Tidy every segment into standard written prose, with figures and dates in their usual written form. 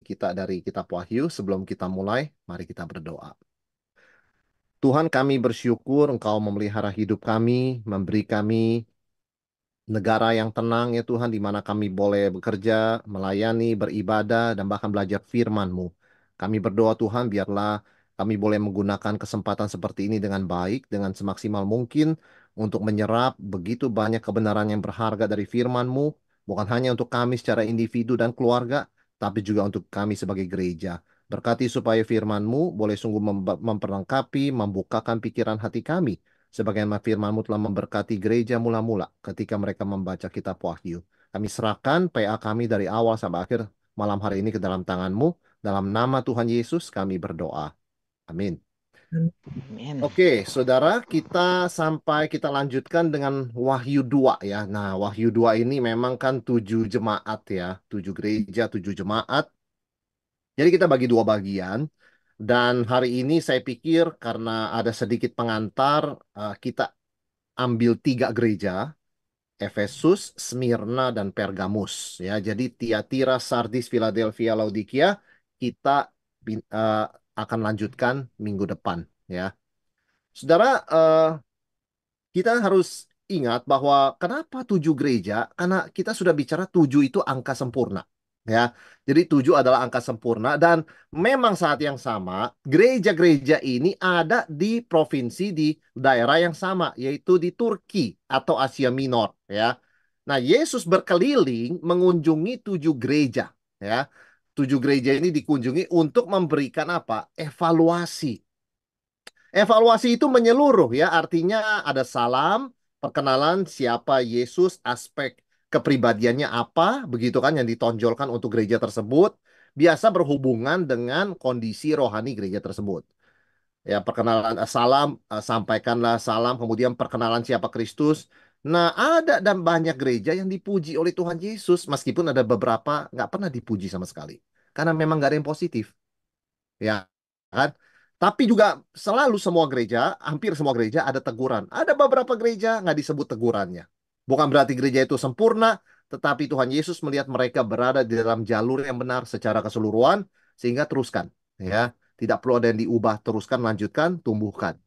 kita dari Kitab Wahyu. Sebelum kita mulai, mari kita berdoa. Tuhan, kami bersyukur Engkau memelihara hidup kami, memberi kami negara yang tenang ya Tuhan, di mana kami boleh bekerja, melayani, beribadah, dan bahkan belajar firman-Mu. Kami berdoa Tuhan, biarlah kami boleh menggunakan kesempatan seperti ini dengan baik, dengan semaksimal mungkin, untuk menyerap begitu banyak kebenaran yang berharga dari firman-Mu, bukan hanya untuk kami secara individu dan keluarga, tapi juga untuk kami sebagai gereja. Berkati supaya firman-Mu boleh sungguh memperlengkapi, membukakan pikiran hati kami, sebagaimana firman-Mu telah memberkati gereja mula-mula ketika mereka membaca kitab Wahyu. Kami serahkan PA kami dari awal sampai akhir malam hari ini ke dalam tangan-Mu. Dalam nama Tuhan Yesus kami berdoa. Amin. Amin. Oke, saudara, kita lanjutkan dengan Wahyu 2 ya. Nah, Wahyu 2 ini memang kan 7 jemaat ya. 7 gereja, 7 jemaat. Jadi kita bagi dua bagian. Dan hari ini saya pikir karena ada sedikit pengantar, kita ambil 3 gereja, Efesus, Smyrna, dan Pergamus. Ya, jadi Tiatira, Sardis, Philadelphia, Laodikia kita akan lanjutkan minggu depan. Ya, saudara, kita harus ingat bahwa kenapa 7 gereja? Karena kita sudah bicara 7 itu angka sempurna. Ya, jadi 7 adalah angka sempurna dan memang saat yang sama gereja-gereja ini ada di provinsi di daerah yang sama, yaitu di Turki atau Asia Minor. Ya, nah Yesus berkeliling mengunjungi 7 gereja. Ya, 7 gereja ini dikunjungi untuk memberikan apa? Evaluasi. Evaluasi itu menyeluruh ya, artinya ada salam, perkenalan siapa Yesus, aspek kepribadiannya apa, begitu kan yang ditonjolkan untuk gereja tersebut, biasa berhubungan dengan kondisi rohani gereja tersebut. Ya, perkenalan salam, sampaikanlah salam, kemudian perkenalan siapa Kristus. Nah, ada dan banyak gereja yang dipuji oleh Tuhan Yesus, meskipun ada beberapa nggak pernah dipuji sama sekali. Karena memang nggak ada yang positif. Ya kan? Tapi juga selalu semua gereja, hampir semua gereja ada teguran. Ada beberapa gereja nggak disebut tegurannya. Bukan berarti gereja itu sempurna, tetapi Tuhan Yesus melihat mereka berada di dalam jalur yang benar secara keseluruhan, sehingga teruskan. Ya, tidak perlu ada yang diubah, teruskan, lanjutkan, tumbuhkan.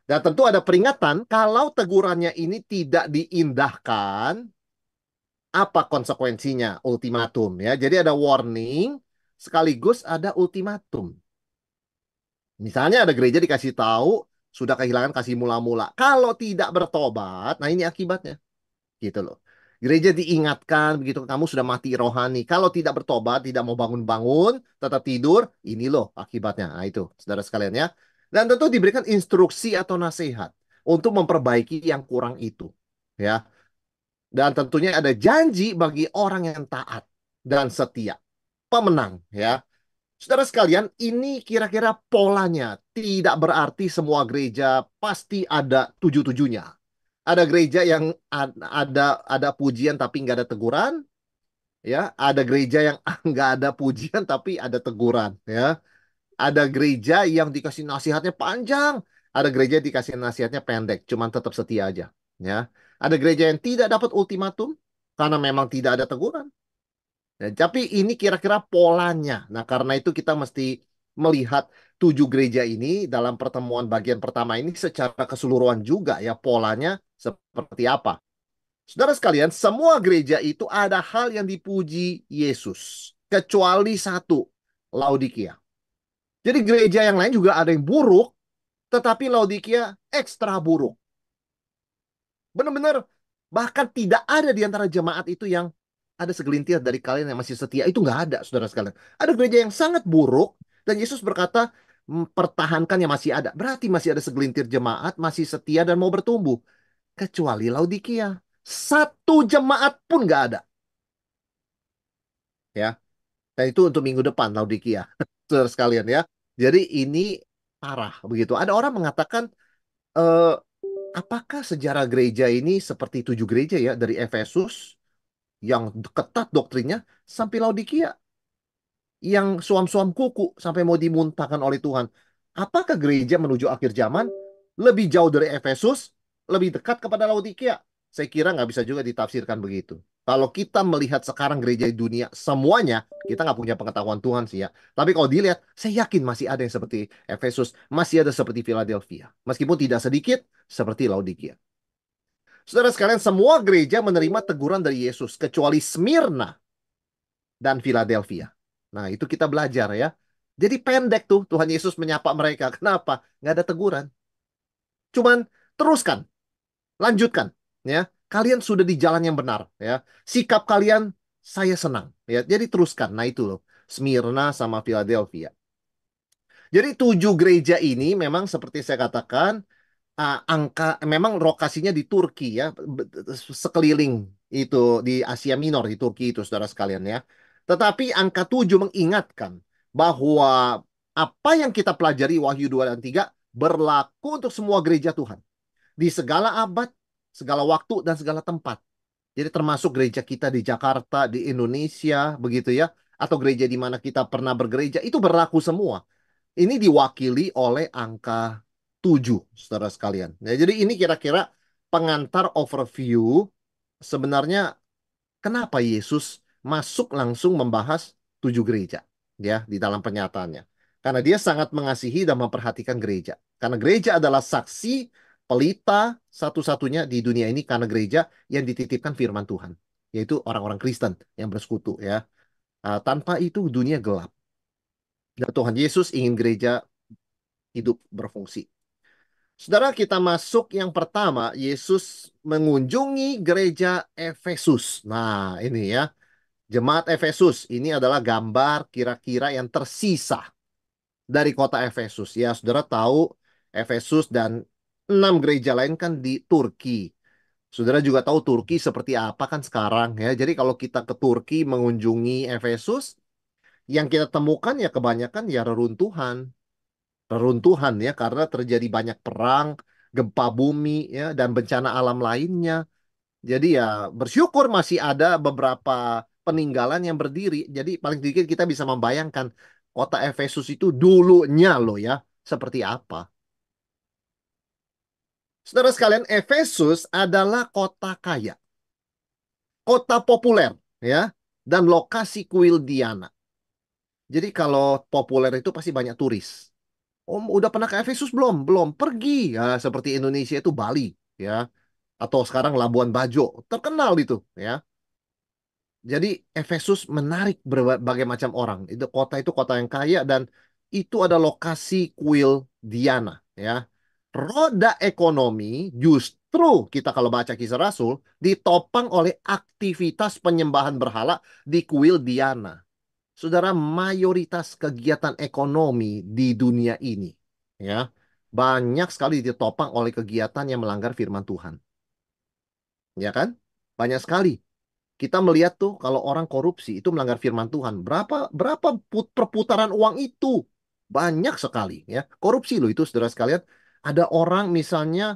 Dan tentu ada peringatan kalau tegurannya ini tidak diindahkan, apa konsekuensinya? Ultimatum ya. Jadi ada warning sekaligus ada ultimatum. Misalnya ada gereja dikasih tahu sudah kehilangan kasih mula-mula. Kalau tidak bertobat, nah ini akibatnya. Gitu loh. Gereja diingatkan begitu kamu sudah mati rohani. Kalau tidak bertobat, tidak mau bangun-bangun, tetap tidur, ini loh akibatnya. Nah itu, saudara sekalian ya. Dan tentu diberikan instruksi atau nasihat untuk memperbaiki yang kurang itu. Ya. Dan tentunya ada janji bagi orang yang taat dan setia. Pemenang ya. Saudara sekalian, ini kira-kira polanya. Tidak berarti semua gereja pasti ada tujuh-tujuhnya. Ada gereja yang ada pujian tapi nggak ada teguran, ya. Ada gereja yang nggak ada pujian tapi ada teguran, ya. Ada gereja yang dikasih nasihatnya panjang, ada gereja yang dikasih nasihatnya pendek, cuman tetap setia aja, ya. Ada gereja yang tidak dapat ultimatum karena memang tidak ada teguran. Ya, tapi ini kira-kira polanya. Nah, karena itu kita mesti melihat 7 gereja ini dalam pertemuan bagian pertama ini secara keseluruhan juga ya polanya seperti apa. Saudara sekalian, semua gereja itu ada hal yang dipuji Yesus. Kecuali satu, Laodikia. Jadi gereja yang lain juga ada yang buruk, tetapi Laodikia ekstra buruk. Benar-benar bahkan tidak ada di antara jemaat itu yang ada segelintir dari kalian yang masih setia. Itu nggak ada, saudara sekalian. Ada gereja yang sangat buruk dan Yesus berkata, pertahankan yang masih ada. Berarti masih ada segelintir jemaat masih setia dan mau bertumbuh. Kecuali Laodikia. Satu jemaat pun nggak ada. Ya. Dan itu untuk minggu depan Laodikia. Saudara sekalian ya. Jadi ini parah begitu. Ada orang mengatakan, eh, apakah sejarah gereja ini seperti 7 gereja ya dari Efesus yang ketat doktrinnya sampai Laodikia yang suam-suam kuku sampai mau dimuntahkan oleh Tuhan. Apakah gereja menuju akhir zaman lebih jauh dari Efesus, lebih dekat kepada Laodikia? Saya kira nggak bisa juga ditafsirkan begitu. Kalau kita melihat sekarang gereja di dunia, semuanya, kita nggak punya pengetahuan Tuhan sih ya. Tapi kalau dilihat, saya yakin masih ada yang seperti Efesus, masih ada seperti Philadelphia. Meskipun tidak sedikit, seperti Laodikia. Saudara sekalian, semua gereja menerima teguran dari Yesus, kecuali Smyrna dan Philadelphia. Nah, itu kita belajar ya. Jadi pendek tuh Tuhan Yesus menyapa mereka. Kenapa? Nggak ada teguran. Cuman teruskan, lanjutkan. Ya, kalian sudah di jalan yang benar. Ya, sikap kalian saya senang. Ya, jadi teruskan. Nah itu loh, Smyrna sama Philadelphia. Jadi 7 gereja ini memang seperti saya katakan, angka memang lokasinya di Turki ya, sekeliling itu di Asia Minor di Turki itu saudara sekalian ya. Tetapi angka 7 mengingatkan bahwa apa yang kita pelajari Wahyu 2 dan 3 berlaku untuk semua gereja Tuhan di segala abad, segala waktu dan segala tempat. Jadi termasuk gereja kita di Jakarta, di Indonesia begitu ya, atau gereja di mana kita pernah bergereja itu berlaku semua. Ini diwakili oleh angka 7, saudara sekalian. Nah, jadi ini kira-kira pengantar overview sebenarnya kenapa Yesus masuk langsung membahas 7 gereja ya di dalam pernyataannya. Karena dia sangat mengasihi dan memperhatikan gereja. Karena gereja adalah saksi pelita satu-satunya di dunia ini karena gereja yang dititipkan firman Tuhan, yaitu orang-orang Kristen yang bersekutu ya. Tanpa itu dunia gelap. Dan Tuhan Yesus ingin gereja hidup berfungsi. Saudara, kita masuk yang pertama, Yesus mengunjungi gereja Efesus. Nah, ini ya, jemaat Efesus. Ini adalah gambar kira-kira yang tersisa dari kota Efesus. Ya, saudara tahu Efesus dan 6 gereja lain kan di Turki. Saudara juga tahu Turki seperti apa kan sekarang ya. Jadi kalau kita ke Turki mengunjungi Efesus, yang kita temukan ya kebanyakan ya reruntuhan ya karena terjadi banyak perang, gempa bumi ya dan bencana alam lainnya. Jadi ya bersyukur masih ada beberapa peninggalan yang berdiri. Jadi paling sedikit kita bisa membayangkan kota Efesus itu dulunya loh ya seperti apa. Saudara sekalian, Efesus adalah kota kaya, kota populer ya dan lokasi kuil Diana. Jadi kalau populer itu pasti banyak turis. Om udah pernah ke Efesus belum? Belum. Pergi ya seperti Indonesia itu Bali ya atau sekarang Labuan Bajo. Terkenal itu ya. Jadi Efesus menarik berbagai macam orang. Itu kota yang kaya dan itu ada lokasi kuil Diana ya. Roda ekonomi justru kita kalau baca Kisah Rasul ditopang oleh aktivitas penyembahan berhala di kuil Diana. Saudara, mayoritas kegiatan ekonomi di dunia ini ya banyak sekali ditopang oleh kegiatan yang melanggar firman Tuhan. Ya kan? Banyak sekali. Kita melihat tuh kalau orang korupsi itu melanggar firman Tuhan. Berapa berapa perputaran uang itu? Banyak sekali ya. Korupsi loh itu saudara sekalian. Ada orang misalnya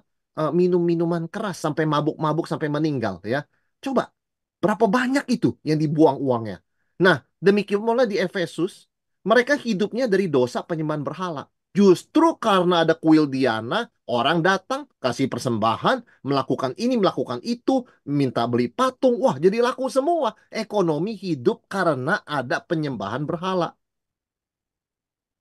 minum minuman keras sampai mabuk-mabuk sampai meninggal ya. Coba berapa banyak itu yang dibuang uangnya. Nah, demikian pula di Efesus, mereka hidupnya dari dosa penyembahan berhala. Justru karena ada kuil Diana, orang datang kasih persembahan, melakukan ini, melakukan itu, minta beli patung. Wah, jadi laku semua. Ekonomi hidup karena ada penyembahan berhala.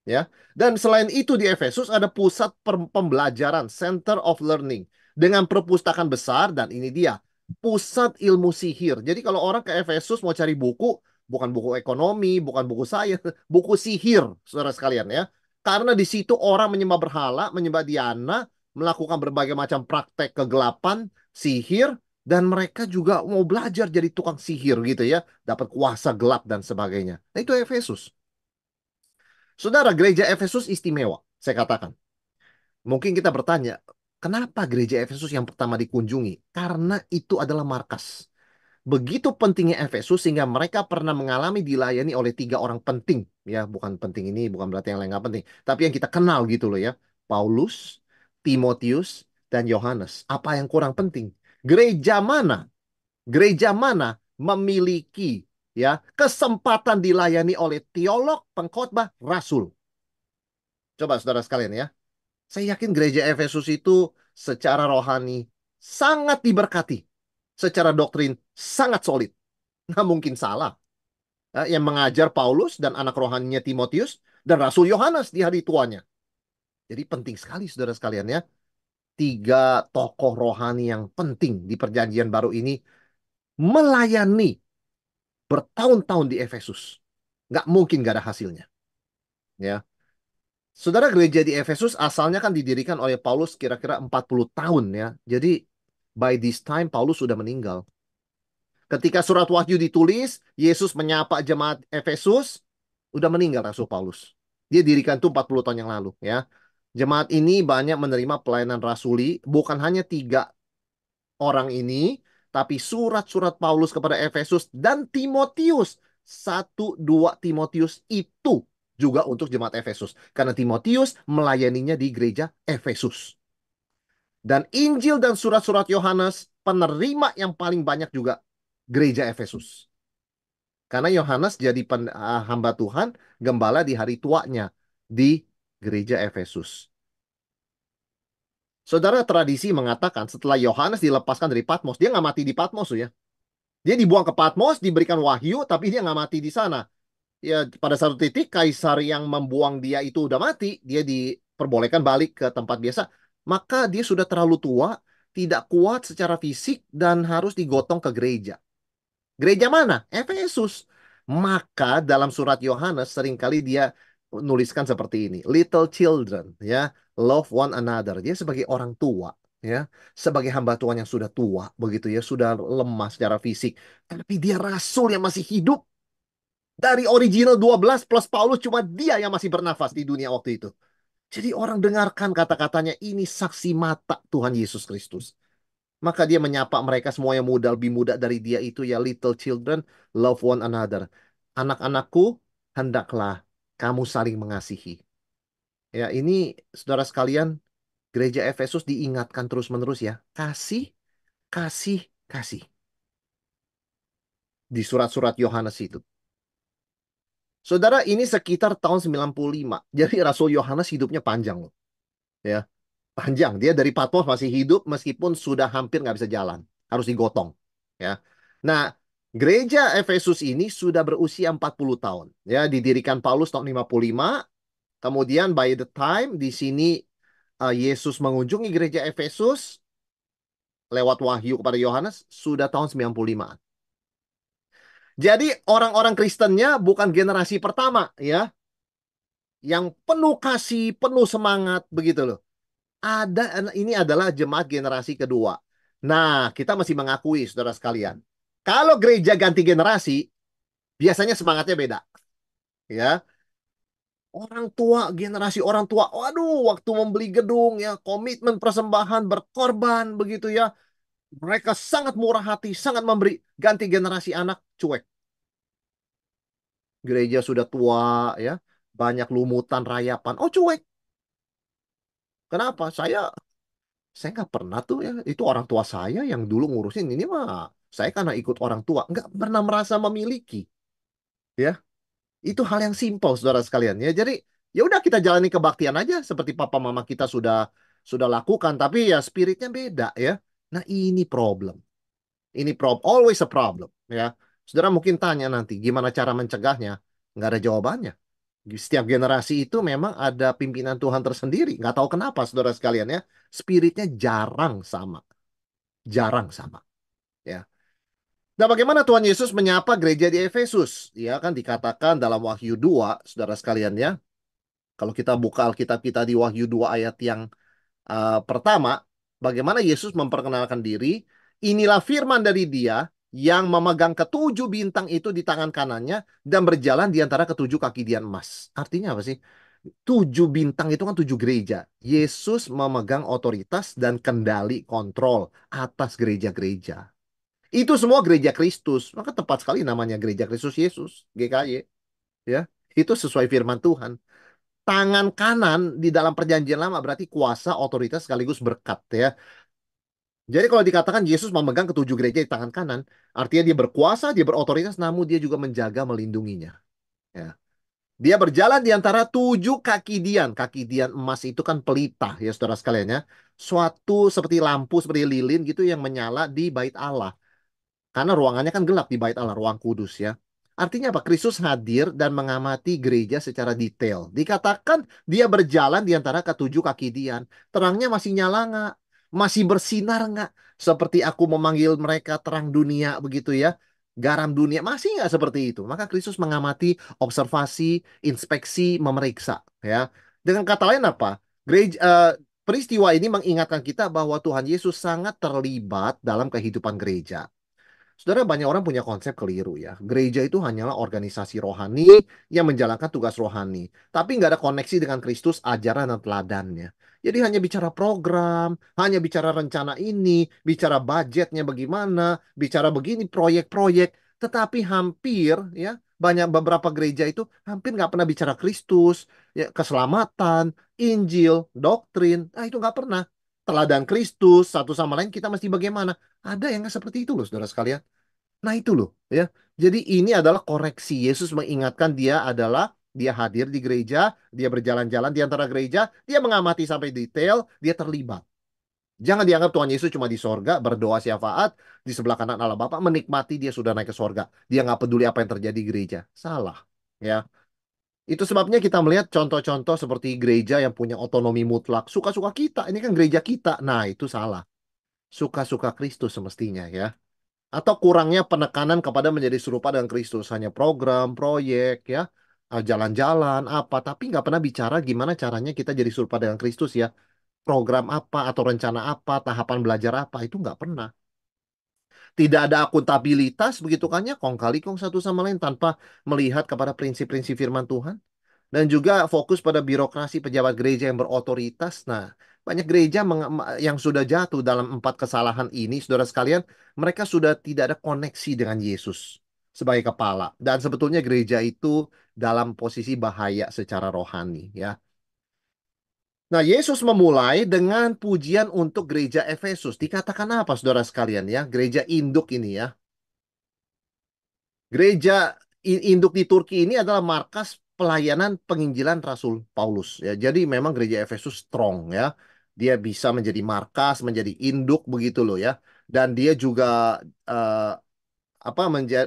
Ya. Dan selain itu di Efesus ada pusat pembelajaran, Center of Learning, dengan perpustakaan besar dan ini dia, pusat ilmu sihir. Jadi kalau orang ke Efesus mau cari buku, bukan buku ekonomi, bukan buku sains, buku sihir, saudara sekalian ya. Karena di situ orang menyembah berhala, menyembah Diana, melakukan berbagai macam praktek kegelapan, sihir, dan mereka juga mau belajar jadi tukang sihir gitu ya, dapat kuasa gelap dan sebagainya. Nah, itu Efesus. Saudara, gereja Efesus istimewa, saya katakan. Mungkin kita bertanya, kenapa gereja Efesus yang pertama dikunjungi? Karena itu adalah markas. Begitu pentingnya Efesus sehingga mereka pernah mengalami dilayani oleh 3 orang penting. Ya, bukan penting ini, bukan berarti yang lain nggak penting. Tapi yang kita kenal gitu loh ya. Paulus, Timotius, dan Yohanes. Apa yang kurang penting? Gereja mana? Gereja mana memiliki ya kesempatan dilayani oleh teolog, pengkhotbah, rasul? Coba saudara sekalian ya. Saya yakin gereja Efesus itu secara rohani sangat diberkati. secara doktrin sangat solid. Nggak mungkin salah. Yang mengajar Paulus dan anak rohaninya Timotius dan Rasul Yohanes di hari tuanya. Jadi penting sekali saudara sekalian ya. Tiga tokoh rohani yang penting di perjanjian baru ini melayani bertahun-tahun di Efesus. Nggak mungkin nggak ada hasilnya. Ya. Saudara, gereja di Efesus asalnya kan didirikan oleh Paulus kira-kira 40 tahun ya. Jadi by this time Paulus sudah meninggal. Ketika surat Wahyu ditulis, Yesus menyapa jemaat Efesus, udah meninggal Rasul Paulus. Dia dirikan tuh 40 tahun yang lalu ya. Jemaat ini banyak menerima pelayanan rasuli, bukan hanya tiga orang ini, tapi surat-surat Paulus kepada Efesus dan Timotius. Satu, dua Timotius itu juga untuk jemaat Efesus. Karena Timotius melayaninya di gereja Efesus. Dan Injil dan surat-surat Yohanes, penerima yang paling banyak juga gereja Efesus. Karena Yohanes jadi hamba Tuhan, gembala di hari tuanya di gereja Efesus. Saudara, tradisi mengatakan setelah Yohanes dilepaskan dari Patmos, dia nggak mati di Patmos ya. Dia dibuang ke Patmos, diberikan wahyu, tapi dia nggak mati di sana. Ya, pada satu titik, kaisar yang membuang dia itu udah mati, dia diperbolehkan balik ke tempat biasa. Maka dia sudah terlalu tua, tidak kuat secara fisik, dan harus digotong ke gereja. Gereja mana? Efesus. Maka dalam surat Yohanes seringkali dia nuliskan seperti ini. Little children, ya, love one another. Dia sebagai orang tua, ya, sebagai hamba Tuhan yang sudah tua, begitu ya, sudah lemah secara fisik. Tapi dia rasul yang masih hidup. Dari original 12 plus Paulus cuma dia yang masih bernafas di dunia waktu itu. Jadi orang dengarkan kata-katanya, ini saksi mata Tuhan Yesus Kristus. Maka dia menyapa mereka semua yang muda, lebih muda dari dia itu ya, little children, love one another. Anak-anakku, hendaklah kamu saling mengasihi. Ya, ini saudara sekalian, gereja Efesus diingatkan terus-menerus ya. Kasih, kasih, kasih. Di surat-surat Yohanes itu. Saudara, ini sekitar tahun 95. Jadi Rasul Yohanes hidupnya panjang loh. Ya, panjang. Dia dari Patmos masih hidup meskipun sudah hampir nggak bisa jalan. Harus digotong. Ya. Nah, gereja Efesus ini sudah berusia 40 tahun. Ya, didirikan Paulus tahun 55. Kemudian by the time di sini Yesus mengunjungi gereja Efesus lewat wahyu kepada Yohanes sudah tahun 95. Jadi orang-orang Kristennya bukan generasi pertama ya, yang penuh kasih, penuh semangat begitu loh. Ini adalah jemaat generasi kedua. Nah, kita masih mengakui saudara sekalian. Kalau gereja ganti generasi, biasanya semangatnya beda, ya. Orang tua, generasi orang tua, waduh, waktu membeli gedung ya, komitmen persembahan, berkorban begitu ya. Mereka sangat murah hati, sangat memberi. Ganti generasi anak, cuek. Gereja sudah tua ya, banyak lumutan rayapan. Oh, cuek. Kenapa? Saya nggak pernah tuh ya. Itu orang tua saya yang dulu ngurusin ini mah. Saya karena ikut orang tua, nggak pernah merasa memiliki. Ya, itu hal yang simpel, saudara sekalian. Ya, jadi ya udah kita jalani kebaktian aja seperti papa mama kita sudah lakukan. Tapi ya spiritnya beda ya. Nah ini problem. Ini always a problem. Ya, saudara mungkin tanya nanti gimana cara mencegahnya? Nggak ada jawabannya. Setiap generasi itu memang ada pimpinan Tuhan tersendiri. Nggak tahu kenapa, saudara sekalian ya. Spiritnya jarang sama. Jarang sama. Ya. Nah, bagaimana Tuhan Yesus menyapa gereja di Efesus? Ya kan dikatakan dalam Wahyu 2, saudara sekalian ya. Kalau kita buka Alkitab kita di Wahyu 2 ayat yang pertama, bagaimana Yesus memperkenalkan diri, inilah firman dari Dia yang memegang ketujuh bintang itu di tangan kanannya dan berjalan di antara ketujuh kaki Dian emas. Artinya apa sih? Tujuh bintang itu kan tujuh gereja. Yesus memegang otoritas dan kendali kontrol atas gereja-gereja. Itu semua gereja Kristus. Maka tepat sekali namanya gereja Kristus Yesus, GKY. Ya, itu sesuai firman Tuhan. Tangan kanan di dalam perjanjian lama berarti kuasa, otoritas sekaligus berkat ya. Jadi kalau dikatakan Yesus memegang ketujuh gereja di tangan kanan, artinya dia berkuasa, dia berotoritas, namun dia juga menjaga, melindunginya. Ya. Dia berjalan di antara tujuh kaki dian. Kaki dian emas itu kan pelita ya saudara sekalian ya. Suatu seperti lampu, seperti lilin gitu yang menyala di bait Allah. Karena ruangannya kan gelap di Bait Allah, ruang kudus ya. Artinya apa? Kristus hadir dan mengamati gereja secara detail. Dikatakan dia berjalan di antara ketujuh kaki Dian. Terangnya masih nyala nggak? Masih bersinar nggak? Seperti aku memanggil mereka terang dunia begitu ya. Garam dunia. Masih nggak seperti itu? Maka Kristus mengamati, observasi, inspeksi, memeriksa ya. Dengan kata lain apa? Peristiwa ini mengingatkan kita bahwa Tuhan Yesus sangat terlibat dalam kehidupan gereja. Saudara, banyak orang punya konsep keliru ya. Gereja itu hanyalah organisasi rohani yang menjalankan tugas rohani. Tapi nggak ada koneksi dengan Kristus, ajaran dan teladannya. Jadi hanya bicara program, hanya bicara rencana ini, bicara budgetnya bagaimana, bicara begini, proyek-proyek. Tetapi hampir ya, banyak beberapa gereja itu hampir nggak pernah bicara Kristus, ya, keselamatan, Injil, doktrin. Nah itu nggak pernah. Teladan Kristus, satu sama lain kita mesti bagaimana. Ada yang nggak seperti itu loh, saudara sekalian. Nah itu loh ya. Jadi ini adalah koreksi. Yesus mengingatkan dia hadir di gereja, dia berjalan-jalan di antara gereja, dia mengamati sampai detail, dia terlibat. Jangan dianggap Tuhan Yesus cuma di sorga, berdoa syafaat, di sebelah kanan Allah Bapa, menikmati dia sudah naik ke sorga. Dia nggak peduli apa yang terjadi di gereja. Salah. Ya. Itu sebabnya kita melihat contoh-contoh seperti gereja yang punya otonomi mutlak. Suka-suka kita, ini kan gereja kita. Nah itu salah. Suka-suka Kristus semestinya ya. Atau kurangnya penekanan kepada menjadi serupa dengan Kristus. Hanya program, proyek, ya, jalan-jalan, apa. Tapi nggak pernah bicara gimana caranya kita jadi serupa dengan Kristus ya. Program apa, atau rencana apa, tahapan belajar apa, itu nggak pernah. Tidak ada akuntabilitas, begitu kan ya, kong kali kong satu sama lain tanpa melihat kepada prinsip-prinsip firman Tuhan. Dan juga fokus pada birokrasi pejabat gereja yang berotoritas. Nah, banyak gereja yang sudah jatuh dalam empat kesalahan ini, saudara sekalian, mereka sudah tidak ada koneksi dengan Yesus sebagai kepala. Dan sebetulnya gereja itu dalam posisi bahaya secara rohani, ya. Nah, Yesus memulai dengan pujian untuk gereja Efesus. Dikatakan apa, saudara sekalian, ya? Gereja induk ini, ya. Gereja induk di Turki ini adalah markas pelayanan penginjilan Rasul Paulus ya. Jadi memang gereja Efesus strong ya. Dia bisa menjadi markas, menjadi induk begitu loh ya. Dan dia juga eh,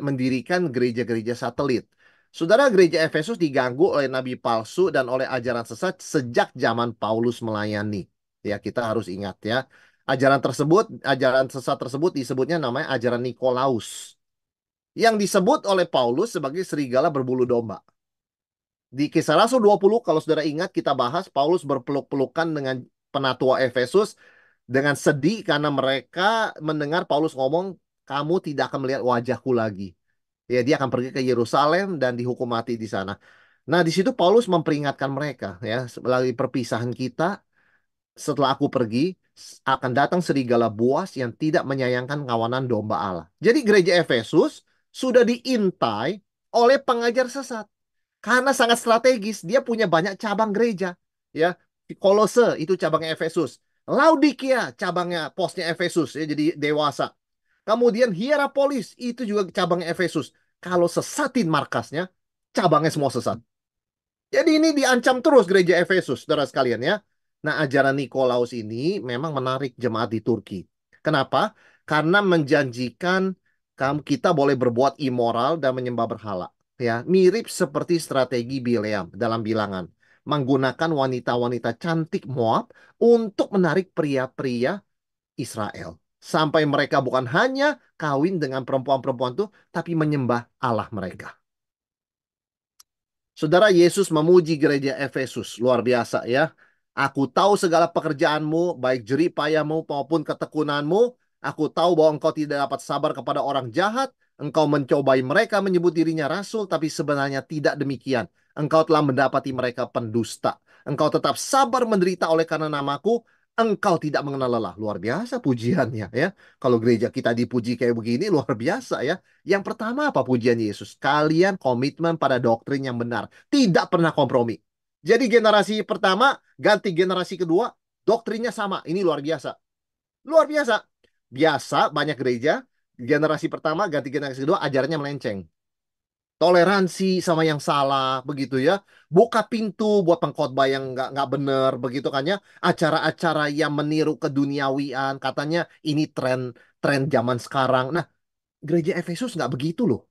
mendirikan gereja-gereja satelit. Saudara, gereja Efesus diganggu oleh nabi palsu dan oleh ajaran sesat sejak zaman Paulus melayani. Ya, kita harus ingat ya. Ajaran sesat tersebut disebutnya namanya ajaran Nikolaus yang disebut oleh Paulus sebagai serigala berbulu domba. Di Kisah Rasul 20, kalau saudara ingat kita bahas, Paulus berpeluk-pelukan dengan penatua Efesus dengan sedih karena mereka mendengar Paulus ngomong, kamu tidak akan melihat wajahku lagi. Ya, dia akan pergi ke Yerusalem dan dihukum mati di sana. Nah, di situ Paulus memperingatkan mereka ya, melalui perpisahan kita, setelah aku pergi, akan datang serigala buas yang tidak menyayangkan kawanan domba Allah. Jadi gereja Efesus sudah diintai oleh pengajar sesat. Karena sangat strategis, dia punya banyak cabang gereja. Ya, Kolose itu cabangnya Efesus. Laodikia cabangnya posnya Efesus ya, jadi dewasa. Kemudian Hierapolis itu juga cabangnya Efesus. Kalau sesatin markasnya, cabangnya semua sesat. Jadi ini diancam terus gereja Efesus, saudara sekalian ya. Nah, ajaran Nikolaus ini memang menarik jemaat di Turki. Kenapa? Karena menjanjikan kita boleh berbuat immoral dan menyembah berhala. Ya, mirip seperti strategi Bileam dalam bilangan. Menggunakan wanita-wanita cantik Moab untuk menarik pria-pria Israel. Sampai mereka bukan hanya kawin dengan perempuan-perempuan itu, tapi menyembah Allah mereka. Saudara, Yesus memuji gereja Efesus. Luar biasa ya. Aku tahu segala pekerjaanmu, baik jerih payahmu maupun ketekunanmu. Aku tahu bahwa engkau tidak dapat sabar kepada orang jahat. Engkau mencobai mereka menyebut dirinya rasul, tapi sebenarnya tidak demikian. Engkau telah mendapati mereka pendusta. Engkau tetap sabar menderita oleh karena namaku. Engkau tidak mengenal lelah. Luar biasa pujiannya ya. Kalau gereja kita dipuji kayak begini, luar biasa ya. Yang pertama apa pujian Yesus? Kalian komitmen pada doktrin yang benar. Tidak pernah kompromi. Jadi generasi pertama ganti generasi kedua, doktrinnya sama. Ini luar biasa. Luar biasa. Biasa banyak gereja, generasi pertama ganti generasi kedua ajarannya melenceng. Toleransi sama yang salah, begitu ya. Buka pintu buat pengkhotbah yang nggak benar, begitu kan ya. Acara-acara yang meniru keduniawian, katanya ini tren tren zaman sekarang. Nah, Gereja Efesus nggak begitu loh.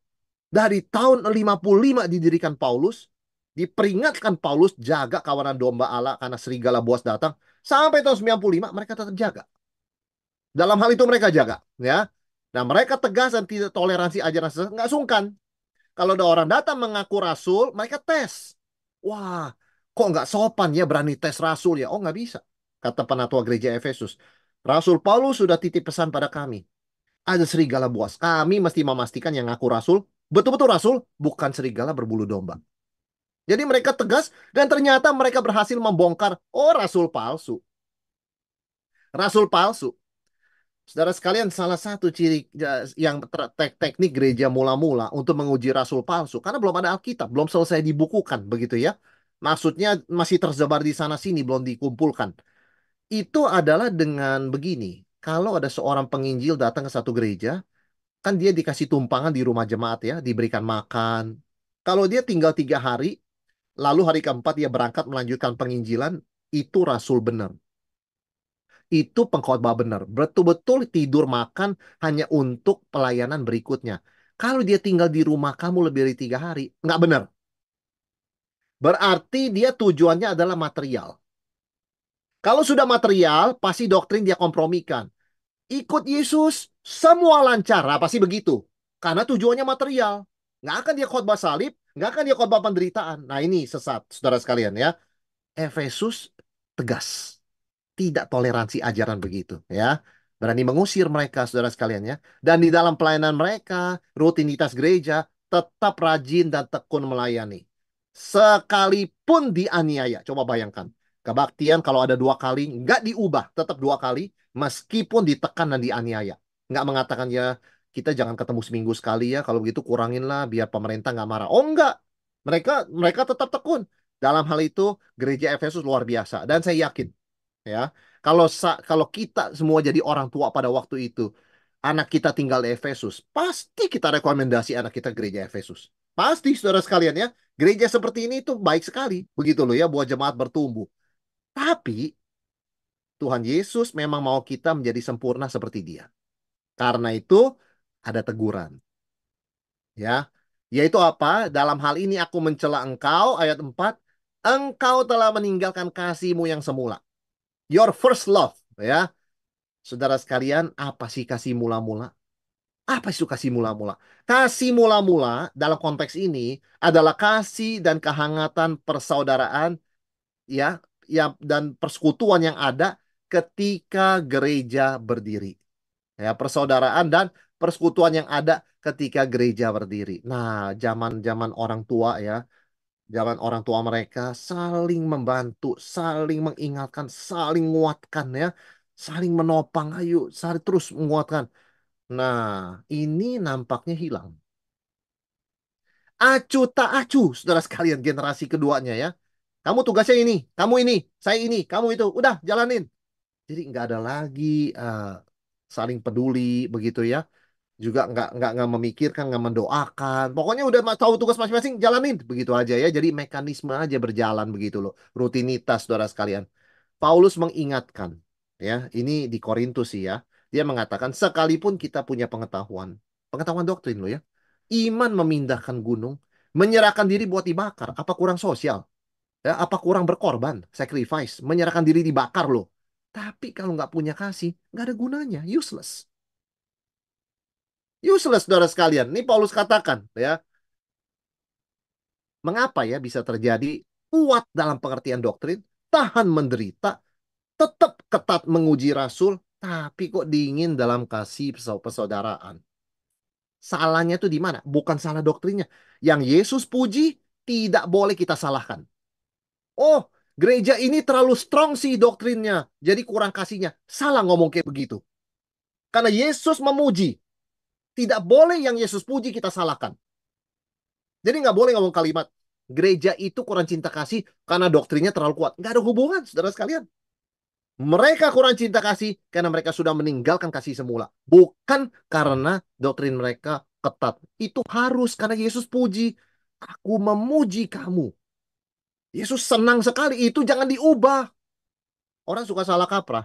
Dari tahun 55 didirikan Paulus, diperingatkan Paulus jaga kawanan domba Allah karena serigala buas datang. Sampai tahun 95 mereka tetap jaga. Dalam hal itu mereka jaga, ya. Nah, mereka tegas dan tidak toleransi ajaran sesat, nggak sungkan. Kalau ada orang datang mengaku rasul, mereka tes. Wah, kok nggak sopan ya berani tes rasul ya? Oh, nggak bisa. Kata penatua gereja Efesus. Rasul Paulus sudah titip pesan pada kami. Ada serigala buas. Kami mesti memastikan yang ngaku rasul, betul-betul rasul, bukan serigala berbulu domba. Jadi mereka tegas dan ternyata mereka berhasil membongkar, oh rasul palsu. Rasul palsu. Saudara sekalian, salah satu ciri yang teknik gereja mula-mula untuk menguji rasul palsu, karena belum ada Alkitab, belum selesai dibukukan, begitu ya. Maksudnya masih tersebar di sana-sini, belum dikumpulkan. Itu adalah dengan begini, kalau ada seorang penginjil datang ke satu gereja, kan dia dikasih tumpangan di rumah jemaat ya, diberikan makan. Kalau dia tinggal 3 hari, lalu hari keempat dia berangkat melanjutkan penginjilan, itu rasul benar. Itu pengkhotbah benar. Betul-betul tidur makan hanya untuk pelayanan berikutnya. Kalau dia tinggal di rumah kamu lebih dari 3 hari, nggak benar. Berarti dia tujuannya adalah material. Kalau sudah material, pasti doktrin dia kompromikan. Ikut Yesus, semua lancar. Nah, pasti begitu. Karena tujuannya material. Nggak akan dia khotbah salib, nggak akan dia khotbah penderitaan. Nah ini sesat, saudara sekalian ya. Efesus tegas. Tidak toleransi ajaran begitu ya. Berani mengusir mereka saudara sekalian ya. Dan di dalam pelayanan mereka, rutinitas gereja tetap rajin dan tekun melayani. Sekalipun dianiaya. Coba bayangkan. Kebaktian kalau ada 2 kali, nggak diubah. Tetap 2 kali, meskipun ditekan dan dianiaya. Nggak mengatakan ya, kita jangan ketemu seminggu sekali ya. Kalau begitu kuranginlah biar pemerintah nggak marah. Oh enggak. Mereka tetap tekun. Dalam hal itu, gereja Efesus luar biasa. Dan saya yakin ya. Kalau kita semua jadi orang tua pada waktu itu, anak kita tinggal di Efesus, pasti kita rekomendasi anak kita gereja Efesus. Pasti, saudara sekalian ya. Gereja seperti ini itu baik sekali, begitu loh ya, buat jemaat bertumbuh. Tapi Tuhan Yesus memang mau kita menjadi sempurna seperti Dia. Karena itu ada teguran, ya. Yaitu apa? Dalam hal ini aku mencela engkau, ayat 4, engkau telah meninggalkan kasihmu yang semula. Your first love, ya. Saudara sekalian, apa sih kasih mula-mula? Apa itu kasih mula-mula? Kasih mula-mula dalam konteks ini adalah kasih dan kehangatan persaudaraan ya, ya dan persekutuan yang ada ketika gereja berdiri. Ya, persaudaraan dan persekutuan yang ada ketika gereja berdiri. Nah, zaman-zaman orang tua ya, zaman orang tua mereka saling membantu, saling mengingatkan, saling menguatkan ya, saling menopang, ayo, saling terus menguatkan. Nah, ini nampaknya hilang. Acu tak acu, saudara sekalian, generasi keduanya ya. Kamu tugasnya ini, saya ini, kamu itu. Udah, jalanin. Jadi nggak ada lagi saling peduli begitu ya. Juga nggak memikirkan, nggak mendoakan. Pokoknya udah tahu tugas masing-masing, jalanin. Begitu aja ya. Jadi mekanisme aja berjalan begitu loh. Rutinitas, saudara sekalian. Paulus mengingatkan, ya, ini di Korintus sih ya. Dia mengatakan sekalipun kita punya pengetahuan, pengetahuan doktrin loh ya. Iman memindahkan gunung, menyerahkan diri buat dibakar, apa kurang sosial? Ya, apa kurang berkorban, sacrifice, menyerahkan diri dibakar loh. Tapi kalau nggak punya kasih, nggak ada gunanya, useless. Useless, saudara sekalian. Ini Paulus katakan, ya. Mengapa ya bisa terjadi kuat dalam pengertian doktrin, tahan menderita, tetap ketat menguji rasul, tapi kok dingin dalam kasih persaudaraan. Salahnya tuh di mana? Bukan salah doktrinnya. Yang Yesus puji tidak boleh kita salahkan. Oh, gereja ini terlalu strong sih doktrinnya, jadi kurang kasihnya. Salah ngomong kayak begitu. Karena Yesus memuji. Tidak boleh yang Yesus puji kita salahkan. Jadi nggak boleh ngomong kalimat, gereja itu kurang cinta kasih karena doktrinnya terlalu kuat. Nggak ada hubungan, saudara sekalian. Mereka kurang cinta kasih karena mereka sudah meninggalkan kasih semula. Bukan karena doktrin mereka ketat. Itu harus karena Yesus puji. Aku memuji kamu. Yesus senang sekali. Itu jangan diubah. Orang suka salah kaprah.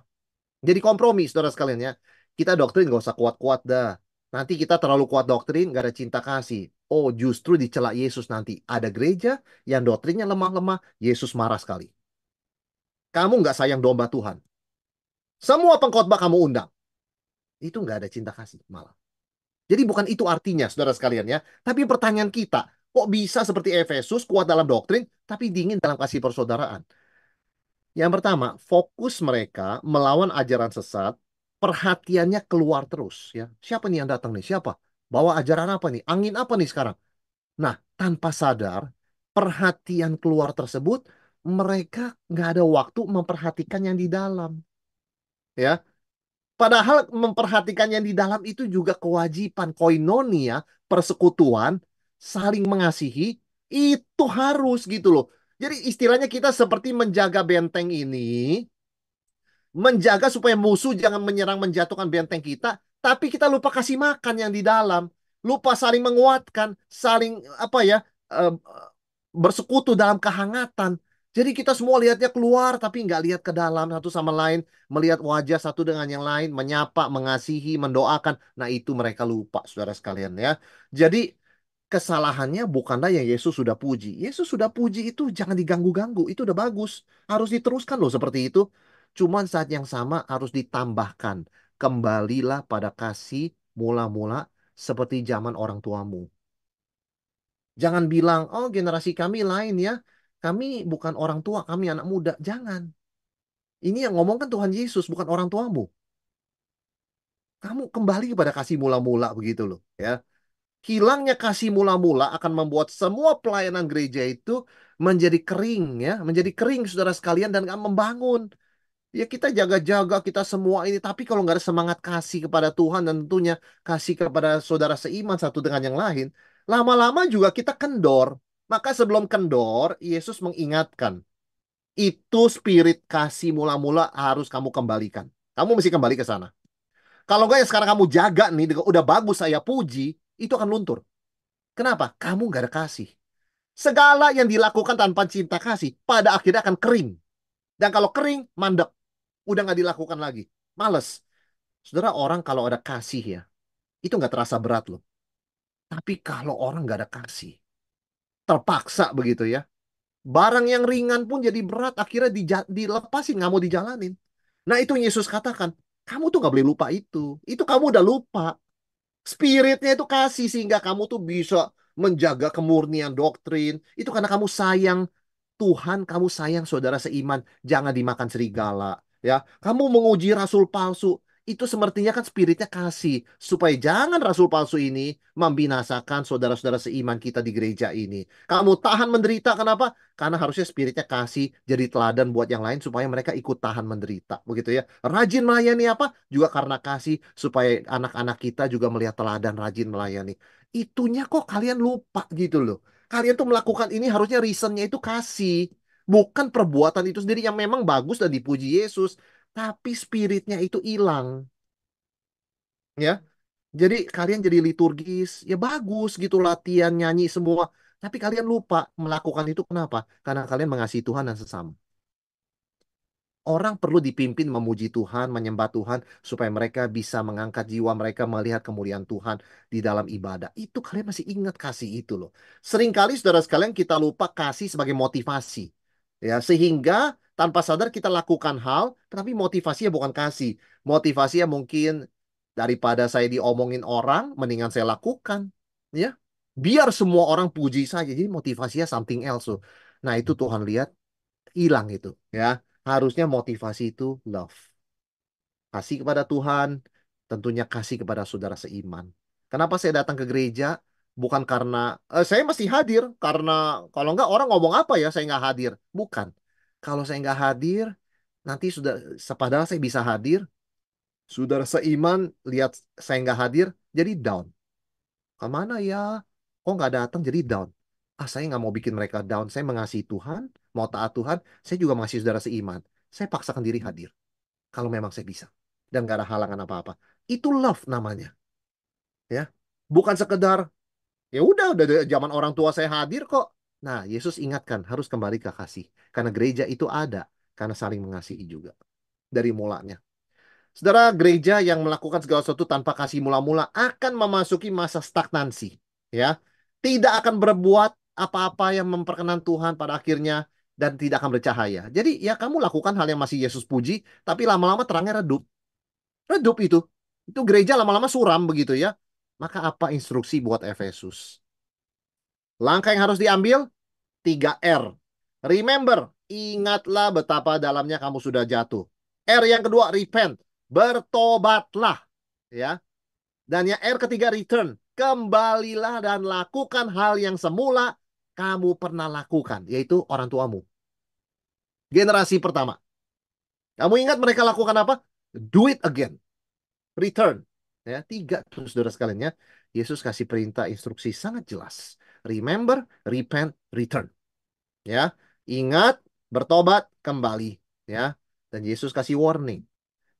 Jadi kompromi, saudara sekalian ya. Kita doktrin gak usah kuat-kuat dah. Nanti kita terlalu kuat doktrin, nggak ada cinta kasih. Oh, justru dicela Yesus nanti. Ada gereja yang doktrinnya lemah-lemah, Yesus marah sekali. Kamu nggak sayang domba Tuhan. Semua pengkhotbah kamu undang. Itu nggak ada cinta kasih malah. Jadi bukan itu artinya, saudara sekalian ya. Tapi pertanyaan kita, kok bisa seperti Efesus kuat dalam doktrin, tapi dingin dalam kasih persaudaraan? Yang pertama, fokus mereka melawan ajaran sesat, perhatiannya keluar terus ya. Siapa nih yang datang nih? Siapa? Bawa ajaran apa nih? Angin apa nih sekarang? Nah, tanpa sadar, perhatian keluar tersebut, mereka nggak ada waktu memperhatikan yang di dalam. Ya, padahal memperhatikan yang di dalam itu juga kewajiban koinonia, persekutuan, saling mengasihi, itu harus gitu loh. Jadi istilahnya kita seperti menjaga benteng ini, menjaga supaya musuh jangan menyerang menjatuhkan benteng kita, tapi kita lupa kasih makan yang di dalam, lupa saling menguatkan, saling apa ya, bersekutu dalam kehangatan. Jadi kita semua lihatnya keluar tapi nggak lihat ke dalam satu sama lain, melihat wajah satu dengan yang lain, menyapa, mengasihi, mendoakan. Nah, itu mereka lupa, saudara sekalian ya. Jadi kesalahannya bukanlah yang Yesus sudah puji. Yesus sudah puji itu jangan diganggu-ganggu. Itu udah bagus. Harus diteruskan loh seperti itu. Cuman saat yang sama harus ditambahkan. Kembalilah pada kasih mula-mula seperti zaman orang tuamu. Jangan bilang, oh generasi kami lain ya. Kami bukan orang tua, kami anak muda. Jangan. Ini yang ngomong kan Tuhan Yesus, bukan orang tuamu. Kamu kembali kepada kasih mula-mula begitu loh ya. Hilangnya kasih mula-mula akan membuat semua pelayanan gereja itu menjadi kering ya, menjadi kering saudara sekalian dan gak membangun. Ya kita jaga-jaga kita semua ini, tapi kalau nggak ada semangat kasih kepada Tuhan dan tentunya kasih kepada saudara seiman satu dengan yang lain, lama-lama juga kita kendor. Maka sebelum kendor, Yesus mengingatkan, itu spirit kasih mula-mula harus kamu kembalikan. Kamu mesti kembali ke sana. Kalau nggak ya sekarang kamu jaga nih, udah bagus saya puji, itu akan luntur. Kenapa? Kamu nggak ada kasih. Segala yang dilakukan tanpa cinta kasih, pada akhirnya akan kering. Dan kalau kering, mandek. Udah nggak dilakukan lagi. Males. Saudara, orang kalau ada kasih ya, itu nggak terasa berat loh. Tapi kalau orang nggak ada kasih, terpaksa begitu ya. Barang yang ringan pun jadi berat, akhirnya dilepasin, nggak mau dijalanin. Nah itu yang Yesus katakan, kamu tuh nggak boleh lupa itu. Itu kamu udah lupa. Spiritnya itu kasih sehingga kamu tuh bisa menjaga kemurnian doktrin. Itu karena kamu sayang Tuhan, kamu sayang saudara seiman, jangan dimakan serigala. Ya, kamu menguji rasul palsu, itu sepertinya kan spiritnya kasih, supaya jangan rasul palsu ini membinasakan saudara-saudara seiman kita di gereja ini. Kamu tahan menderita, kenapa? Karena harusnya spiritnya kasih, jadi teladan buat yang lain supaya mereka ikut tahan menderita, begitu ya. Rajin melayani apa? Juga karena kasih, supaya anak-anak kita juga melihat teladan rajin melayani. Itunya kok kalian lupa gitu loh. Kalian tuh melakukan ini harusnya reasonnya itu kasih. Bukan perbuatan itu sendiri yang memang bagus dan dipuji Yesus. Tapi spiritnya itu hilang. Ya. Jadi kalian jadi liturgis. Ya bagus gitu latihan, nyanyi semua. Tapi kalian lupa melakukan itu kenapa? Karena kalian mengasihi Tuhan dan sesama. Orang perlu dipimpin memuji Tuhan, menyembah Tuhan, supaya mereka bisa mengangkat jiwa mereka melihat kemuliaan Tuhan di dalam ibadah. Itu kalian masih ingat kasih itu loh. Seringkali saudara sekalian kita lupa kasih sebagai motivasi. Ya, sehingga tanpa sadar kita lakukan hal, tapi motivasinya bukan kasih. Motivasinya mungkin daripada saya diomongin orang, mendingan saya lakukan. Ya, biar semua orang puji saya. Jadi motivasinya something else loh. Nah itu Tuhan lihat hilang itu ya. Harusnya motivasi itu love. Kasih kepada Tuhan, tentunya kasih kepada saudara seiman. Kenapa saya datang ke gereja? Bukan karena saya mesti hadir, karena kalau enggak orang ngomong apa ya saya nggak hadir. Bukan. Kalau saya nggak hadir, nanti sudah padahal saya bisa hadir, saudara seiman lihat saya nggak hadir, jadi down. Kemana ya? Kok nggak datang jadi down? Ah, saya nggak mau bikin mereka down. Saya mengasihi Tuhan, mau taat Tuhan. Saya juga mengasihi saudara seiman. Saya paksakan diri hadir. Kalau memang saya bisa. Dan nggak ada halangan apa-apa. Itu love namanya. Ya, bukan sekedar, ya udah dari zaman orang tua saya hadir kok. Nah, Yesus ingatkan, harus kembali ke kasih. Karena gereja itu ada. Karena saling mengasihi juga. Dari mulanya. Saudara, gereja yang melakukan segala sesuatu tanpa kasih mula-mula akan memasuki masa stagnansi, ya. Tidak akan berbuat apa-apa yang memperkenan Tuhan pada akhirnya dan tidak akan bercahaya. Jadi, ya kamu lakukan hal yang masih Yesus puji, tapi lama-lama terangnya redup. Redup itu. Itu gereja lama-lama suram begitu ya. Maka apa instruksi buat Efesus? Langkah yang harus diambil 3R. Remember, ingatlah betapa dalamnya kamu sudah jatuh. R yang kedua, repent. Bertobatlah. Ya. Dan yang R ketiga, return. Kembalilah dan lakukan hal yang semula kamu pernah lakukan, yaitu orang tuamu. Generasi pertama. Kamu ingat mereka lakukan apa? Do it again. Return. Ya, tiga terus saudara sekalian ya. Yesus kasih perintah instruksi sangat jelas. Remember, repent, return. Ya, ingat, bertobat, kembali. Ya, dan Yesus kasih warning.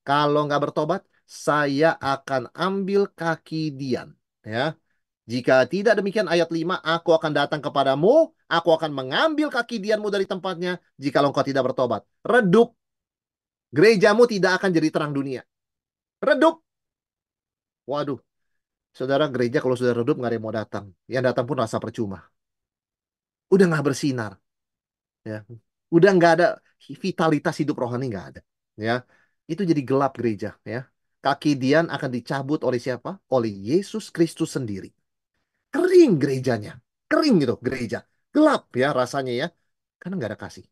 Kalau nggak bertobat, saya akan ambil kaki Dian. Ya, jika tidak demikian ayat 5, aku akan datang kepadamu, aku akan mengambil kaki Dianmu dari tempatnya, jika engkau tidak bertobat. Redup, gerejamu tidak akan jadi terang dunia. Redup. Waduh, saudara gereja kalau sudah redup nggak ada yang mau datang. Yang datang pun rasa percuma. Udah nggak bersinar. Ya. Udah nggak ada vitalitas hidup rohani nggak ada. Ya. Itu jadi gelap gereja. Ya. Kaki Dian akan dicabut oleh siapa? Oleh Yesus Kristus sendiri. Kering gerejanya. Kering gitu gereja. Gelap ya rasanya ya. Karena nggak ada kasih.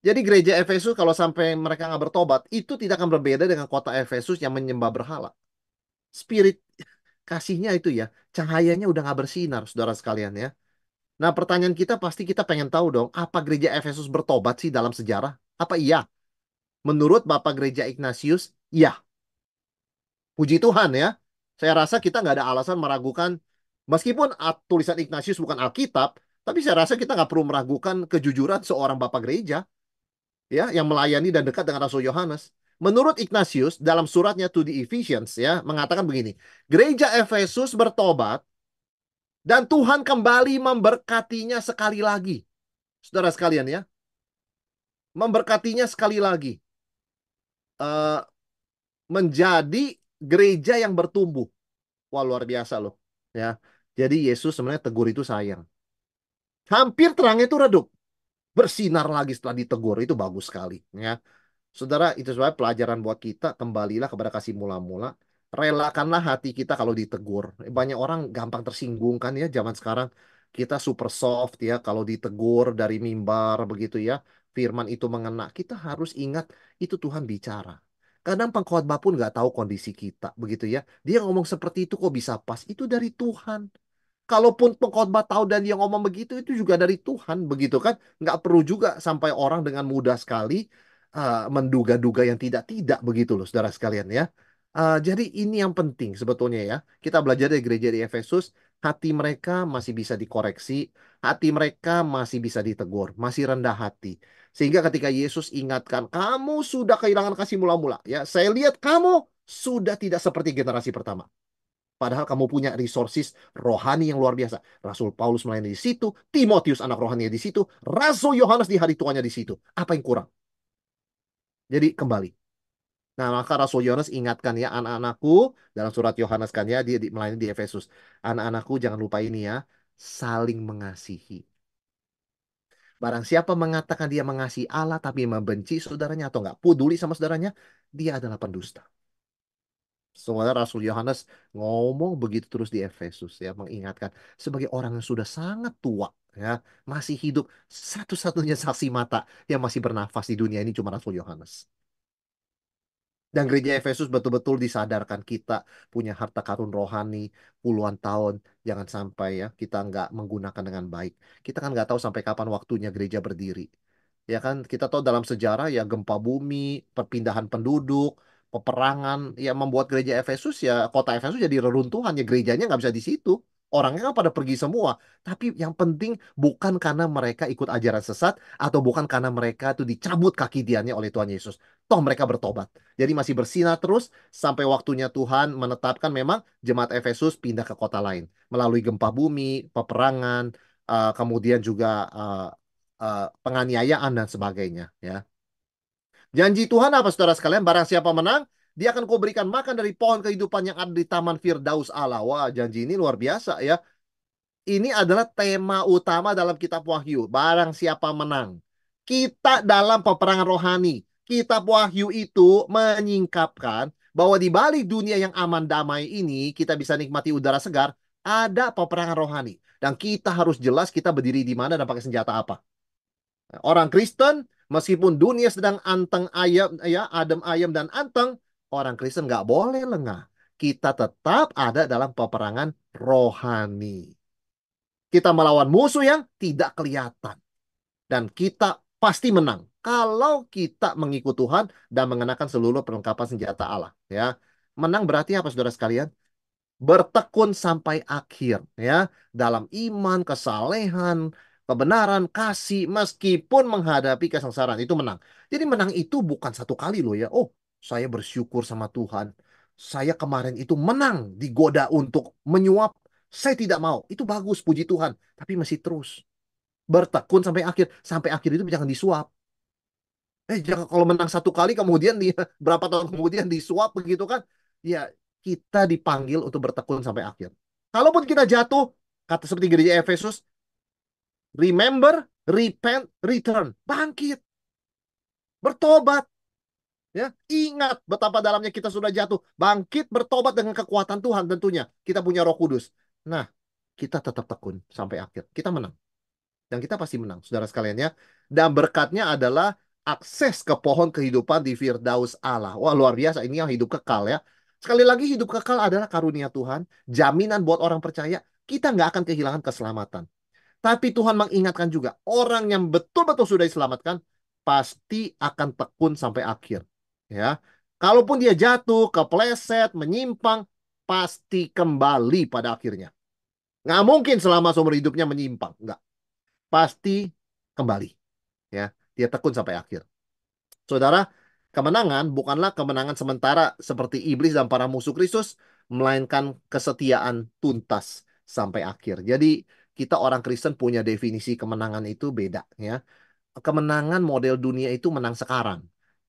Jadi gereja Efesus kalau sampai mereka nggak bertobat, itu tidak akan berbeda dengan kota Efesus yang menyembah berhala. Spirit kasihnya itu ya, cahayanya udah nggak bersinar, saudara sekalian ya. Nah, pertanyaan kita pasti kita pengen tahu dong, apa gereja Efesus bertobat sih dalam sejarah? Apa iya? Menurut Bapak Gereja Ignatius, iya. Puji Tuhan ya. Saya rasa kita nggak ada alasan meragukan, meskipun tulisan Ignatius bukan Alkitab, tapi saya rasa kita nggak perlu meragukan kejujuran seorang Bapak Gereja ya yang melayani dan dekat dengan Rasul Yohanes. Menurut Ignatius dalam suratnya to the Ephesians ya mengatakan begini, gereja Efesus bertobat dan Tuhan kembali memberkatinya sekali lagi. Saudara sekalian ya, memberkatinya sekali lagi. Eh, menjadi gereja yang bertumbuh. Wah, luar biasa loh. Ya. Jadi Yesus sebenarnya tegur itu sayang. Hampir terang itu redup. Bersinar lagi setelah ditegur. Itu bagus sekali. Ya. Saudara, itu sebabnya pelajaran buat kita, kembalilah kepada kasih mula-mula. Relakanlah hati kita kalau ditegur. Banyak orang gampang tersinggung kan ya zaman sekarang. Kita super soft ya kalau ditegur dari mimbar begitu ya. Firman itu mengena. Kita harus ingat itu Tuhan bicara. Kadang pengkhotbah pun nggak tahu kondisi kita begitu ya. Dia ngomong seperti itu kok bisa pas. Itu dari Tuhan. Kalaupun pengkhotbah tahu dan dia ngomong begitu, itu juga dari Tuhan, begitu kan? Nggak perlu juga sampai orang dengan mudah sekali menduga-duga yang tidak-tidak begitu loh, saudara sekalian ya. Jadi ini yang penting sebetulnya ya. Kita belajar dari gereja di Efesus, hati mereka masih bisa dikoreksi, hati mereka masih bisa ditegur, masih rendah hati. Sehingga ketika Yesus ingatkan, kamu sudah kehilangan kasih mula-mula. Ya, saya lihat kamu sudah tidak seperti generasi pertama. Padahal kamu punya resources rohani yang luar biasa. Rasul Paulus melayani di situ, Timotius anak rohani di situ, Rasul Yohanes di hari tuanya di situ. Apa yang kurang? Jadi kembali. Nah, maka Rasul Yohanes ingatkan ya anak-anakku dalam surat Yohanes kan ya dia melayani di Efesus. Anak-anakku jangan lupa ini ya, saling mengasihi. Barang siapa mengatakan dia mengasihi Allah tapi membenci saudaranya atau nggak peduli sama saudaranya, dia adalah pendusta. Soalnya Rasul Yohanes ngomong begitu terus di Efesus ya mengingatkan sebagai orang yang sudah sangat tua ya masih hidup satu-satunya saksi mata yang masih bernafas di dunia ini cuma Rasul Yohanes. Dan gereja Efesus betul-betul disadarkan kita punya harta karun rohani puluhan tahun. Jangan sampai ya kita nggak menggunakan dengan baik. Kita kan nggak tahu sampai kapan waktunya gereja berdiri. Ya kan kita tahu dalam sejarah ya gempa bumi, perpindahan penduduk, peperangan yang membuat gereja Efesus ya kota Efesus jadi reruntuhan ya gerejanya nggak bisa di situ. Orangnya kan pada pergi semua. Tapi yang penting bukan karena mereka ikut ajaran sesat atau bukan karena mereka itu dicabut kaki diannya oleh Tuhan Yesus. Toh mereka bertobat. Jadi masih bersinar terus sampai waktunya Tuhan menetapkan memang jemaat Efesus pindah ke kota lain melalui gempa bumi, peperangan, kemudian juga penganiayaan dan sebagainya ya. Janji Tuhan apa saudara sekalian? Barang siapa menang, dia akan kau berikan makan dari pohon kehidupan yang ada di Taman Firdaus Allah. Wah, janji ini luar biasa ya. Ini adalah tema utama dalam kitab Wahyu. Barang siapa menang. Kita dalam peperangan rohani. Kitab Wahyu itu menyingkapkan bahwa di balik dunia yang aman damai ini, kita bisa nikmati udara segar, ada peperangan rohani. Dan kita harus jelas kita berdiri di mana dan pakai senjata apa. Orang Kristen, meskipun dunia sedang anteng ayam, ya, adem ayam dan anteng, orang Kristen nggak boleh lengah. Kita tetap ada dalam peperangan rohani. Kita melawan musuh yang tidak kelihatan. Dan kita pasti menang. Kalau kita mengikut Tuhan dan mengenakan seluruh perlengkapan senjata Allah. Ya, menang berarti apa saudara sekalian? Bertekun sampai akhir. Ya, dalam iman, kesalehan, kebenaran, kasih, meskipun menghadapi kesengsaraan. Itu menang. Jadi menang itu bukan satu kali loh ya. Oh, saya bersyukur sama Tuhan. Saya kemarin itu menang digoda untuk menyuap. Saya tidak mau. Itu bagus, puji Tuhan. Tapi masih terus bertekun sampai akhir. Sampai akhir itu jangan disuap. Jangan kalau menang satu kali kemudian di berapa tahun kemudian disuap begitu kan? Ya, kita dipanggil untuk bertekun sampai akhir. Kalaupun kita jatuh, kata seperti gereja Efesus, remember, repent, return. Bangkit, bertobat. Ya, ingat betapa dalamnya kita sudah jatuh. Bangkit, bertobat dengan kekuatan Tuhan tentunya. Kita punya Roh Kudus. Nah, kita tetap tekun sampai akhir. Kita menang. Dan kita pasti menang, saudara sekalian ya. Dan berkatnya adalah akses ke pohon kehidupan di Firdaus Allah. Wah, luar biasa. Ini yang hidup kekal ya. Sekali lagi, hidup kekal adalah karunia Tuhan. Jaminan buat orang percaya. Kita nggak akan kehilangan keselamatan. Tapi Tuhan mengingatkan juga, orang yang betul-betul sudah diselamatkan, pasti akan tekun sampai akhir. Ya, kalaupun dia jatuh, kepleset, menyimpang, pasti kembali pada akhirnya. Nggak mungkin selama seumur hidupnya menyimpang. Nggak. Pasti kembali. Ya, dia tekun sampai akhir. Saudara, kemenangan bukanlah kemenangan sementara seperti iblis dan para musuh Kristus, melainkan kesetiaan tuntas sampai akhir. Jadi, kita orang Kristen punya definisi kemenangan itu beda ya. Kemenangan model dunia itu menang sekarang.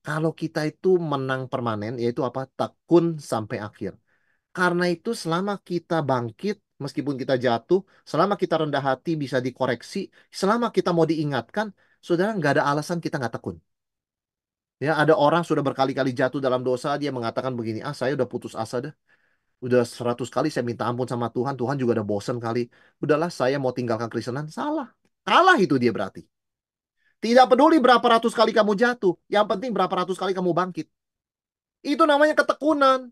Kalau kita itu menang permanen, yaitu apa? Tekun sampai akhir. Karena itu selama kita bangkit, meskipun kita jatuh, selama kita rendah hati bisa dikoreksi, selama kita mau diingatkan, saudara nggak ada alasan kita nggak tekun. Ya, ada orang sudah berkali-kali jatuh dalam dosa, dia mengatakan begini, ah saya udah putus asa dah. Udah 100 kali saya minta ampun sama Tuhan, Tuhan juga udah bosen kali. Udahlah saya mau tinggalkan Kristenan. Salah. Kalah itu dia berarti. Tidak peduli berapa ratus kali kamu jatuh, yang penting berapa ratus kali kamu bangkit. Itu namanya ketekunan.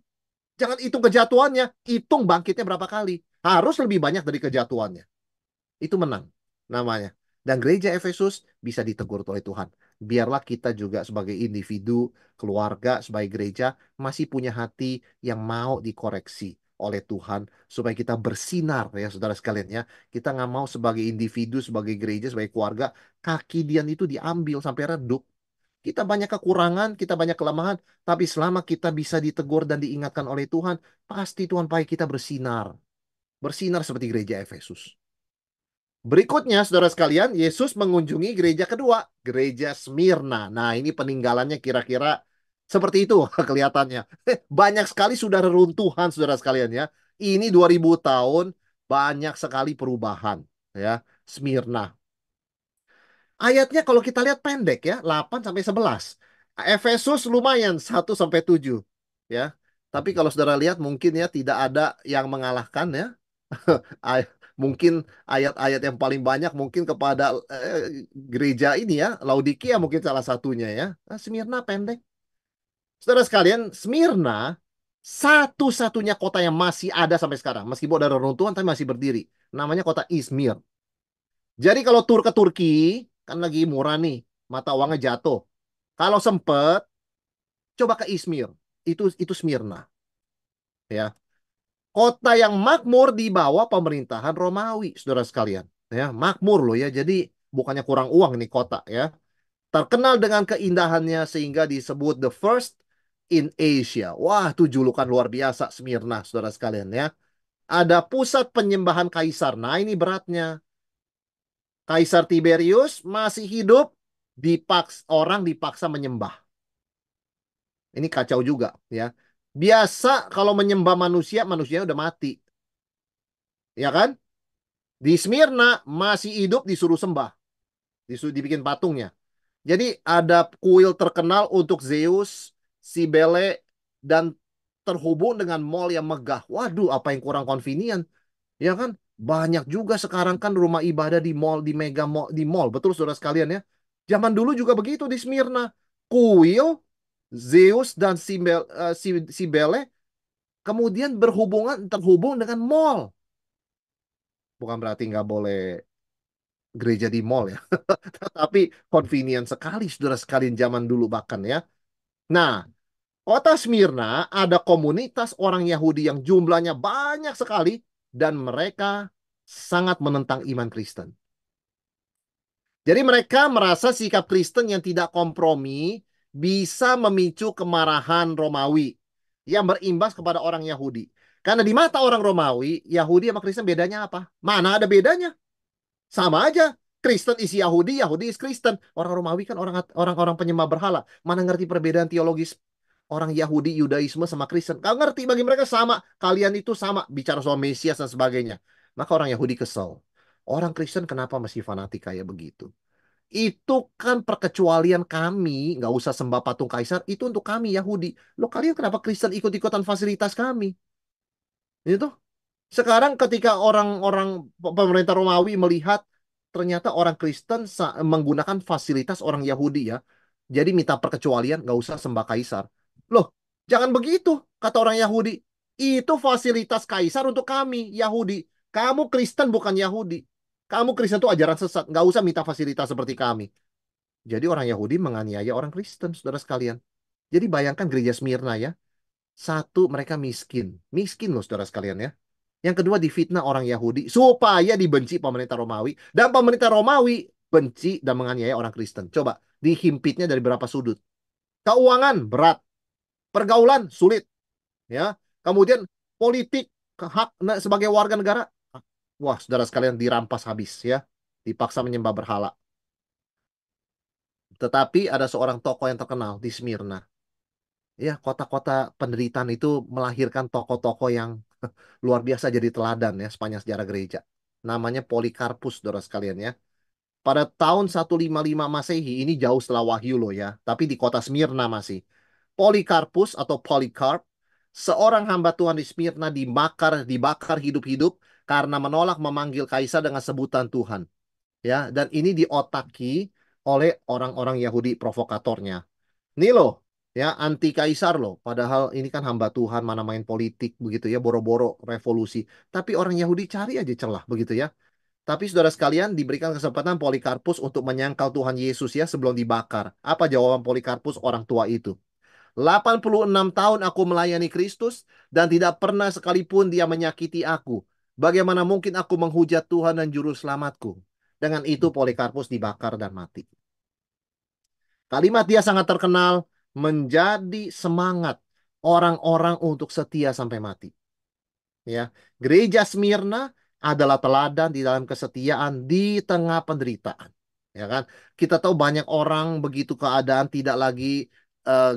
Jangan hitung kejatuhannya, hitung bangkitnya berapa kali. Harus lebih banyak dari kejatuhannya. Itu menang namanya. Dan gereja Efesus bisa ditegur oleh Tuhan. Biarlah kita juga sebagai individu, keluarga, sebagai gereja masih punya hati yang mau dikoreksi oleh Tuhan supaya kita bersinar ya saudara sekalian ya. Kita nggak mau sebagai individu, sebagai gereja, sebagai keluarga kaki Dian itu diambil sampai redup. Kita banyak kekurangan, kita banyak kelemahan, tapi selama kita bisa ditegur dan diingatkan oleh Tuhan, pasti Tuhan pakai kita bersinar. Bersinar seperti gereja Efesus. Berikutnya, saudara sekalian, Yesus mengunjungi gereja kedua, gereja Smyrna. Nah, ini peninggalannya kira-kira seperti itu kelihatannya. Banyak sekali sudah reruntuhan, saudara sekalian ya. Ini 2000 tahun, banyak sekali perubahan. Ya, Smyrna. Ayatnya kalau kita lihat pendek ya, 8 sampai 11. Efesus lumayan 1 sampai 7 ya. Tapi kalau saudara lihat mungkin ya tidak ada yang mengalahkan ya. Ay- Mungkin ayat-ayat yang paling banyak mungkin kepada gereja ini ya, Laodikia mungkin salah satunya ya. Nah, Smyrna pendek. Saudara sekalian, Smyrna satu-satunya kota yang masih ada sampai sekarang. Meskipun ada reruntuhan tapi masih berdiri. Namanya kota Izmir. Jadi kalau tur ke Turki, kan lagi murah nih, mata uangnya jatuh. Kalau sempet, coba ke Izmir. Itu Smyrna, ya. Kota yang makmur di bawah pemerintahan Romawi, saudara sekalian. Ya, makmur loh ya. Jadi bukannya kurang uang nih kota ya. Terkenal dengan keindahannya sehingga disebut the first in Asia. Wah, itu julukan luar biasa Smyrna, saudara sekalian ya. Ada pusat penyembahan kaisar. Nah, ini beratnya. Kaisar Tiberius masih hidup, orang dipaksa menyembah. Ini kacau juga ya. Biasa kalau menyembah manusia, manusianya udah mati, ya kan? Di Smyrna masih hidup disuruh sembah, disuruh dibikin patungnya. Jadi ada kuil terkenal untuk Zeus, Cybele, dan terhubung dengan mall yang megah. Waduh, apa yang kurang convenient, ya kan? Banyak juga sekarang kan rumah ibadah di mall, di mega mall, di mall. Betul, saudara sekalian ya. Zaman dulu juga begitu di Smyrna. Kuil, Zeus dan Cybele kemudian terhubung dengan mall. Bukan berarti nggak boleh gereja di mall ya. Tapi convenient sekali saudara sekalian zaman dulu bahkan ya. Nah, kota Smyrna ada komunitas orang Yahudi yang jumlahnya banyak sekali dan mereka sangat menentang iman Kristen. Jadi mereka merasa sikap Kristen yang tidak kompromi bisa memicu kemarahan Romawi yang berimbas kepada orang Yahudi. Karena di mata orang Romawi, Yahudi sama Kristen bedanya apa? Mana ada bedanya? Sama aja. Kristen isi Yahudi, Yahudi is Kristen. Orang Romawi kan orang-orang penyembah berhala. Mana ngerti perbedaan teologis orang Yahudi, Yudaisme sama Kristen. Kau ngerti bagi mereka sama. Kalian itu sama. Bicara soal Mesias dan sebagainya. Maka orang Yahudi kesel. Orang Kristen kenapa masih fanatik kayak begitu? Itu kan perkecualian kami. Nggak usah sembah patung kaisar. Itu untuk kami Yahudi. Loh kalian kenapa Kristen ikut-ikutan fasilitas kami? Itu. Sekarang ketika orang-orang pemerintah Romawi melihat ternyata orang Kristen menggunakan fasilitas orang Yahudi ya. Jadi minta perkecualian, nggak usah sembah kaisar. Loh, jangan begitu, kata orang Yahudi. Itu fasilitas kaisar untuk kami, Yahudi. Kamu Kristen bukan Yahudi. Kamu Kristen itu ajaran sesat, nggak usah minta fasilitas seperti kami. Jadi orang Yahudi menganiaya orang Kristen, saudara sekalian. Jadi bayangkan gereja Smyrna ya. Satu, mereka miskin. Miskin loh saudara sekalian ya. Yang kedua difitnah orang Yahudi supaya dibenci pemerintah Romawi. Dan pemerintah Romawi benci dan menganiaya orang Kristen. Coba dihimpitnya dari berapa sudut. Keuangan berat. Pergaulan sulit. Ya. Kemudian politik, hak sebagai warga negara. Wah saudara sekalian dirampas habis ya. Dipaksa menyembah berhala. Tetapi ada seorang tokoh yang terkenal di Smyrna. Ya, kota-kota penderitaan itu melahirkan tokoh-tokoh yang luar biasa jadi teladan ya sepanjang sejarah gereja. Namanya Polikarpus, saudara sekalian ya. Pada tahun 155 Masehi, ini jauh setelah Wahyu loh ya, tapi di kota Smyrna masih. Polikarpus atau Polycarp, seorang hamba Tuhan di Smyrna dibakar hidup-hidup karena menolak memanggil kaisar dengan sebutan Tuhan. Ya, dan ini diotaki oleh orang-orang Yahudi provokatornya. Ini loh, ya anti kaisar loh. Padahal ini kan hamba Tuhan, mana main politik begitu ya, boro-boro revolusi. Tapi orang Yahudi cari aja celah begitu ya. Tapi saudara sekalian diberikan kesempatan Polikarpus untuk menyangkal Tuhan Yesus ya sebelum dibakar. Apa jawaban Polikarpus orang tua itu? 86 tahun aku melayani Kristus dan tidak pernah sekalipun dia menyakiti aku. Bagaimana mungkin aku menghujat Tuhan dan juru selamatku? Dengan itu Polikarpus dibakar dan mati. Kalimat dia sangat terkenal menjadi semangat orang-orang untuk setia sampai mati. Ya, gereja Smyrna adalah teladan di dalam kesetiaan di tengah penderitaan. Ya kan? Kita tahu banyak orang begitu keadaan tidak lagi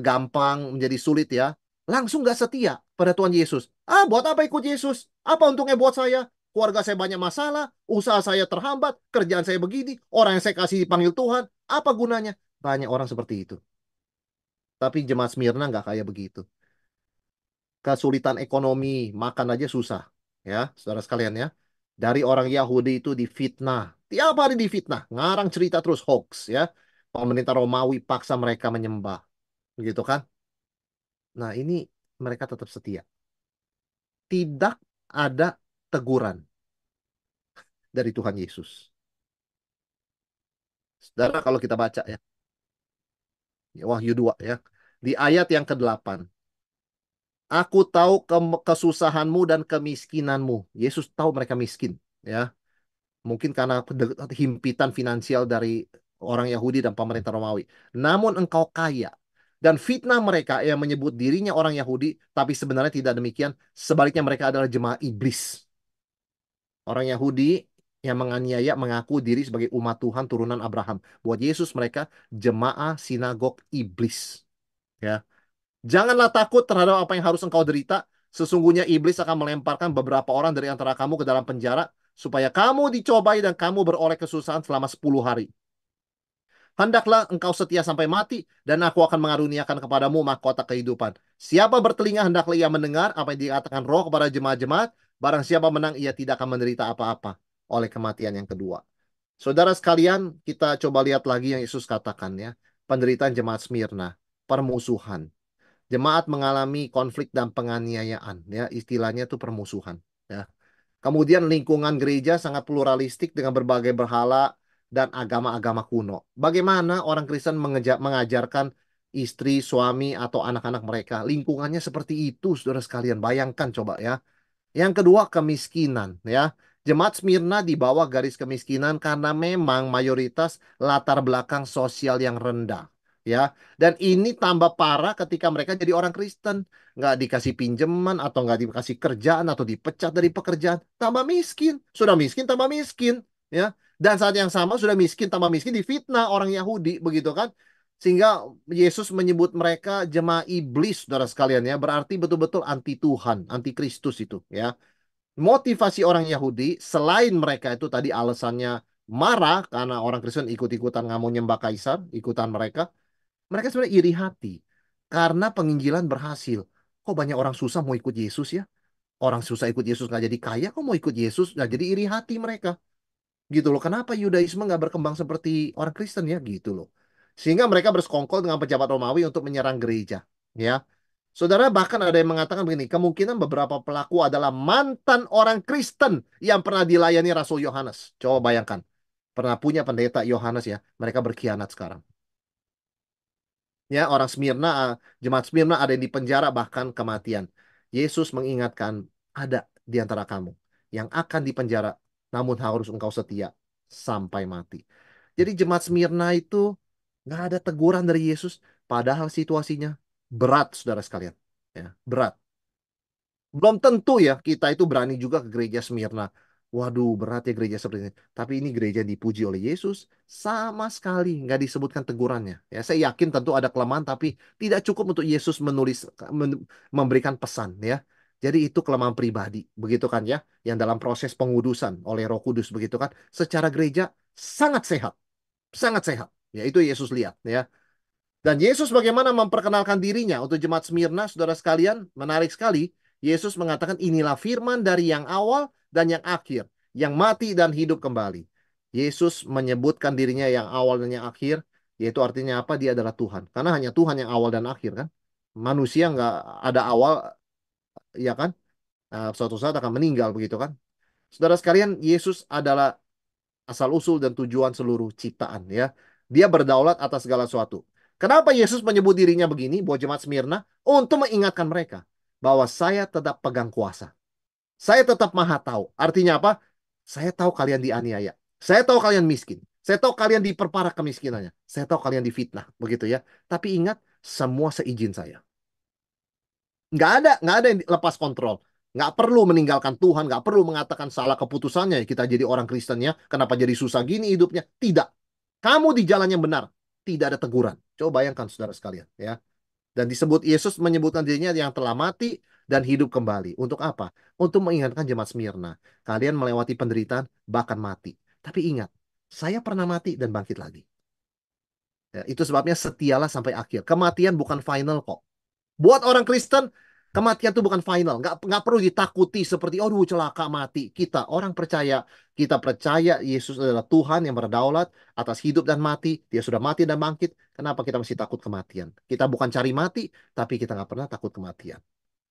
gampang menjadi sulit ya, langsung gak setia pada Tuhan Yesus. Ah, buat apa ikut Yesus? Apa untungnya buat saya? Keluarga saya banyak masalah, usaha saya terhambat, kerjaan saya begini, orang yang saya kasih dipanggil Tuhan, apa gunanya? Banyak orang seperti itu. Tapi jemaat Smyrna nggak kayak begitu. Kesulitan ekonomi, makan aja susah. Ya, saudara sekalian ya. Dari orang Yahudi itu difitnah. Tiap hari difitnah. Ngarang cerita terus hoax ya. Pemerintah Romawi paksa mereka menyembah. Begitu kan? Nah ini mereka tetap setia. Tidak ada teguran dari Tuhan Yesus. Saudara kalau kita baca ya. Wahyu 2 ya. Di ayat yang ke-8. Aku tahu kesusahanmu dan kemiskinanmu. Yesus tahu mereka miskin. Ya, mungkin karena himpitan finansial dari orang Yahudi dan pemerintah Romawi. Namun engkau kaya. Dan fitnah mereka yang menyebut dirinya orang Yahudi, tapi sebenarnya tidak demikian. Sebaliknya mereka adalah jemaah iblis. Orang Yahudi yang menganiaya mengaku diri sebagai umat Tuhan turunan Abraham. Buat Yesus mereka jemaah sinagog iblis. Ya. Janganlah takut terhadap apa yang harus engkau derita. Sesungguhnya iblis akan melemparkan beberapa orang dari antara kamu ke dalam penjara, supaya kamu dicobai dan kamu beroleh kesusahan selama 10 hari. Hendaklah engkau setia sampai mati, dan aku akan mengaruniakan kepadamu mahkota kehidupan. Siapa bertelinga, hendaklah ia mendengar apa yang dikatakan Roh kepada jemaat-jemaat. Barang siapa menang, ia tidak akan menderita apa-apa oleh kematian yang kedua. Saudara sekalian, kita coba lihat lagi yang Yesus katakan ya. Penderitaan jemaat Smyrna, permusuhan. Jemaat mengalami konflik dan penganiayaan, ya istilahnya itu permusuhan. Ya. Kemudian lingkungan gereja sangat pluralistik dengan berbagai berhala dan agama-agama kuno. Bagaimana orang Kristen mengajarkan istri, suami, atau anak-anak mereka? Lingkungannya seperti itu, saudara sekalian. Bayangkan coba ya. Yang kedua, kemiskinan ya. Jemaat Smyrna di bawah garis kemiskinan karena memang mayoritas latar belakang sosial yang rendah ya. Dan ini tambah parah ketika mereka jadi orang Kristen, nggak dikasih pinjaman atau nggak dikasih kerjaan atau dipecat dari pekerjaan, tambah miskin. Sudah miskin tambah miskin ya. Dan saat yang sama sudah miskin tambah miskin difitnah orang Yahudi begitu kan. Sehingga Yesus menyebut mereka jemaah iblis, saudara sekalian ya. Berarti betul-betul anti Tuhan, anti Kristus itu ya. Motivasi orang Yahudi, selain mereka itu tadi alasannya marah karena orang Kristen ikut-ikutan nggak mau nyembah Kaisar, ikutan mereka. Mereka sebenarnya iri hati karena penginjilan berhasil. Kok banyak orang susah mau ikut Yesus ya? Orang susah ikut Yesus nggak jadi kaya, kok mau ikut Yesus? Nah, jadi iri hati mereka. Gitu loh. Kenapa Yudaisme nggak berkembang seperti orang Kristen ya? Gitu loh. Sehingga mereka bersekongkol dengan pejabat Romawi untuk menyerang gereja. Ya. Saudara, bahkan ada yang mengatakan begini, kemungkinan beberapa pelaku adalah mantan orang Kristen yang pernah dilayani Rasul Yohanes. Coba bayangkan, pernah punya pendeta Yohanes ya, mereka berkhianat sekarang. Ya, orang Smyrna, jemaat Smyrna ada yang dipenjara bahkan kematian. Yesus mengingatkan, ada di antara kamu yang akan dipenjara, namun harus engkau setia sampai mati. Jadi jemaat Smyrna itu nggak ada teguran dari Yesus, padahal situasinya berat, saudara sekalian. Ya, berat. Belum tentu ya kita itu berani juga ke gereja Smyrna. Waduh, berat ya gereja seperti ini. Tapi ini gereja dipuji oleh Yesus. Sama sekali nggak disebutkan tegurannya. Ya, saya yakin tentu ada kelemahan, tapi tidak cukup untuk Yesus memberikan pesan ya. Jadi itu kelemahan pribadi, begitu kan ya? Yang dalam proses pengudusan oleh Roh Kudus, begitu kan? Secara gereja sangat sehat, sangat sehat. Ya, itu Yesus lihat ya. Dan Yesus bagaimana memperkenalkan dirinya untuk jemaat Smyrna, saudara sekalian, menarik sekali. Yesus mengatakan inilah firman dari yang awal dan yang akhir, yang mati dan hidup kembali. Yesus menyebutkan dirinya yang awal dan yang akhir, yaitu artinya apa? Dia adalah Tuhan. Karena hanya Tuhan yang awal dan akhir kan. Manusia nggak ada awal, ya kan? Suatu saat akan meninggal begitu kan. Saudara sekalian, Yesus adalah asal-usul dan tujuan seluruh ciptaan ya. Dia berdaulat atas segala sesuatu. Kenapa Yesus menyebut dirinya begini buat jemaat Smyrna? Untuk mengingatkan mereka bahwa saya tetap pegang kuasa. Saya tetap maha tahu. Artinya apa? Saya tahu kalian dianiaya. Saya tahu kalian miskin. Saya tahu kalian diperparah kemiskinannya. Saya tahu kalian difitnah. Begitu ya. Tapi ingat, semua seizin saya. Nggak ada yang lepas kontrol. Nggak perlu meninggalkan Tuhan, nggak perlu mengatakan salah keputusannya. Kita jadi orang Kristennya, kenapa jadi susah gini hidupnya? Tidak. Kamu di jalan yang benar. Tidak ada teguran. Coba bayangkan saudara sekalian. Ya. Dan disebut Yesus menyebutkan dirinya yang telah mati dan hidup kembali. Untuk apa? Untuk mengingatkan jemaat Smyrna. Kalian melewati penderitaan, bahkan mati. Tapi ingat, saya pernah mati dan bangkit lagi. Ya, itu sebabnya setialah sampai akhir. Kematian bukan final kok. Buat orang Kristen, kematian itu bukan final. Nggak perlu ditakuti seperti, oh celaka mati. Orang percaya. Kita percaya Yesus adalah Tuhan yang berdaulat atas hidup dan mati. Dia sudah mati dan bangkit. Kenapa kita masih takut kematian? Kita bukan cari mati, tapi kita nggak pernah takut kematian.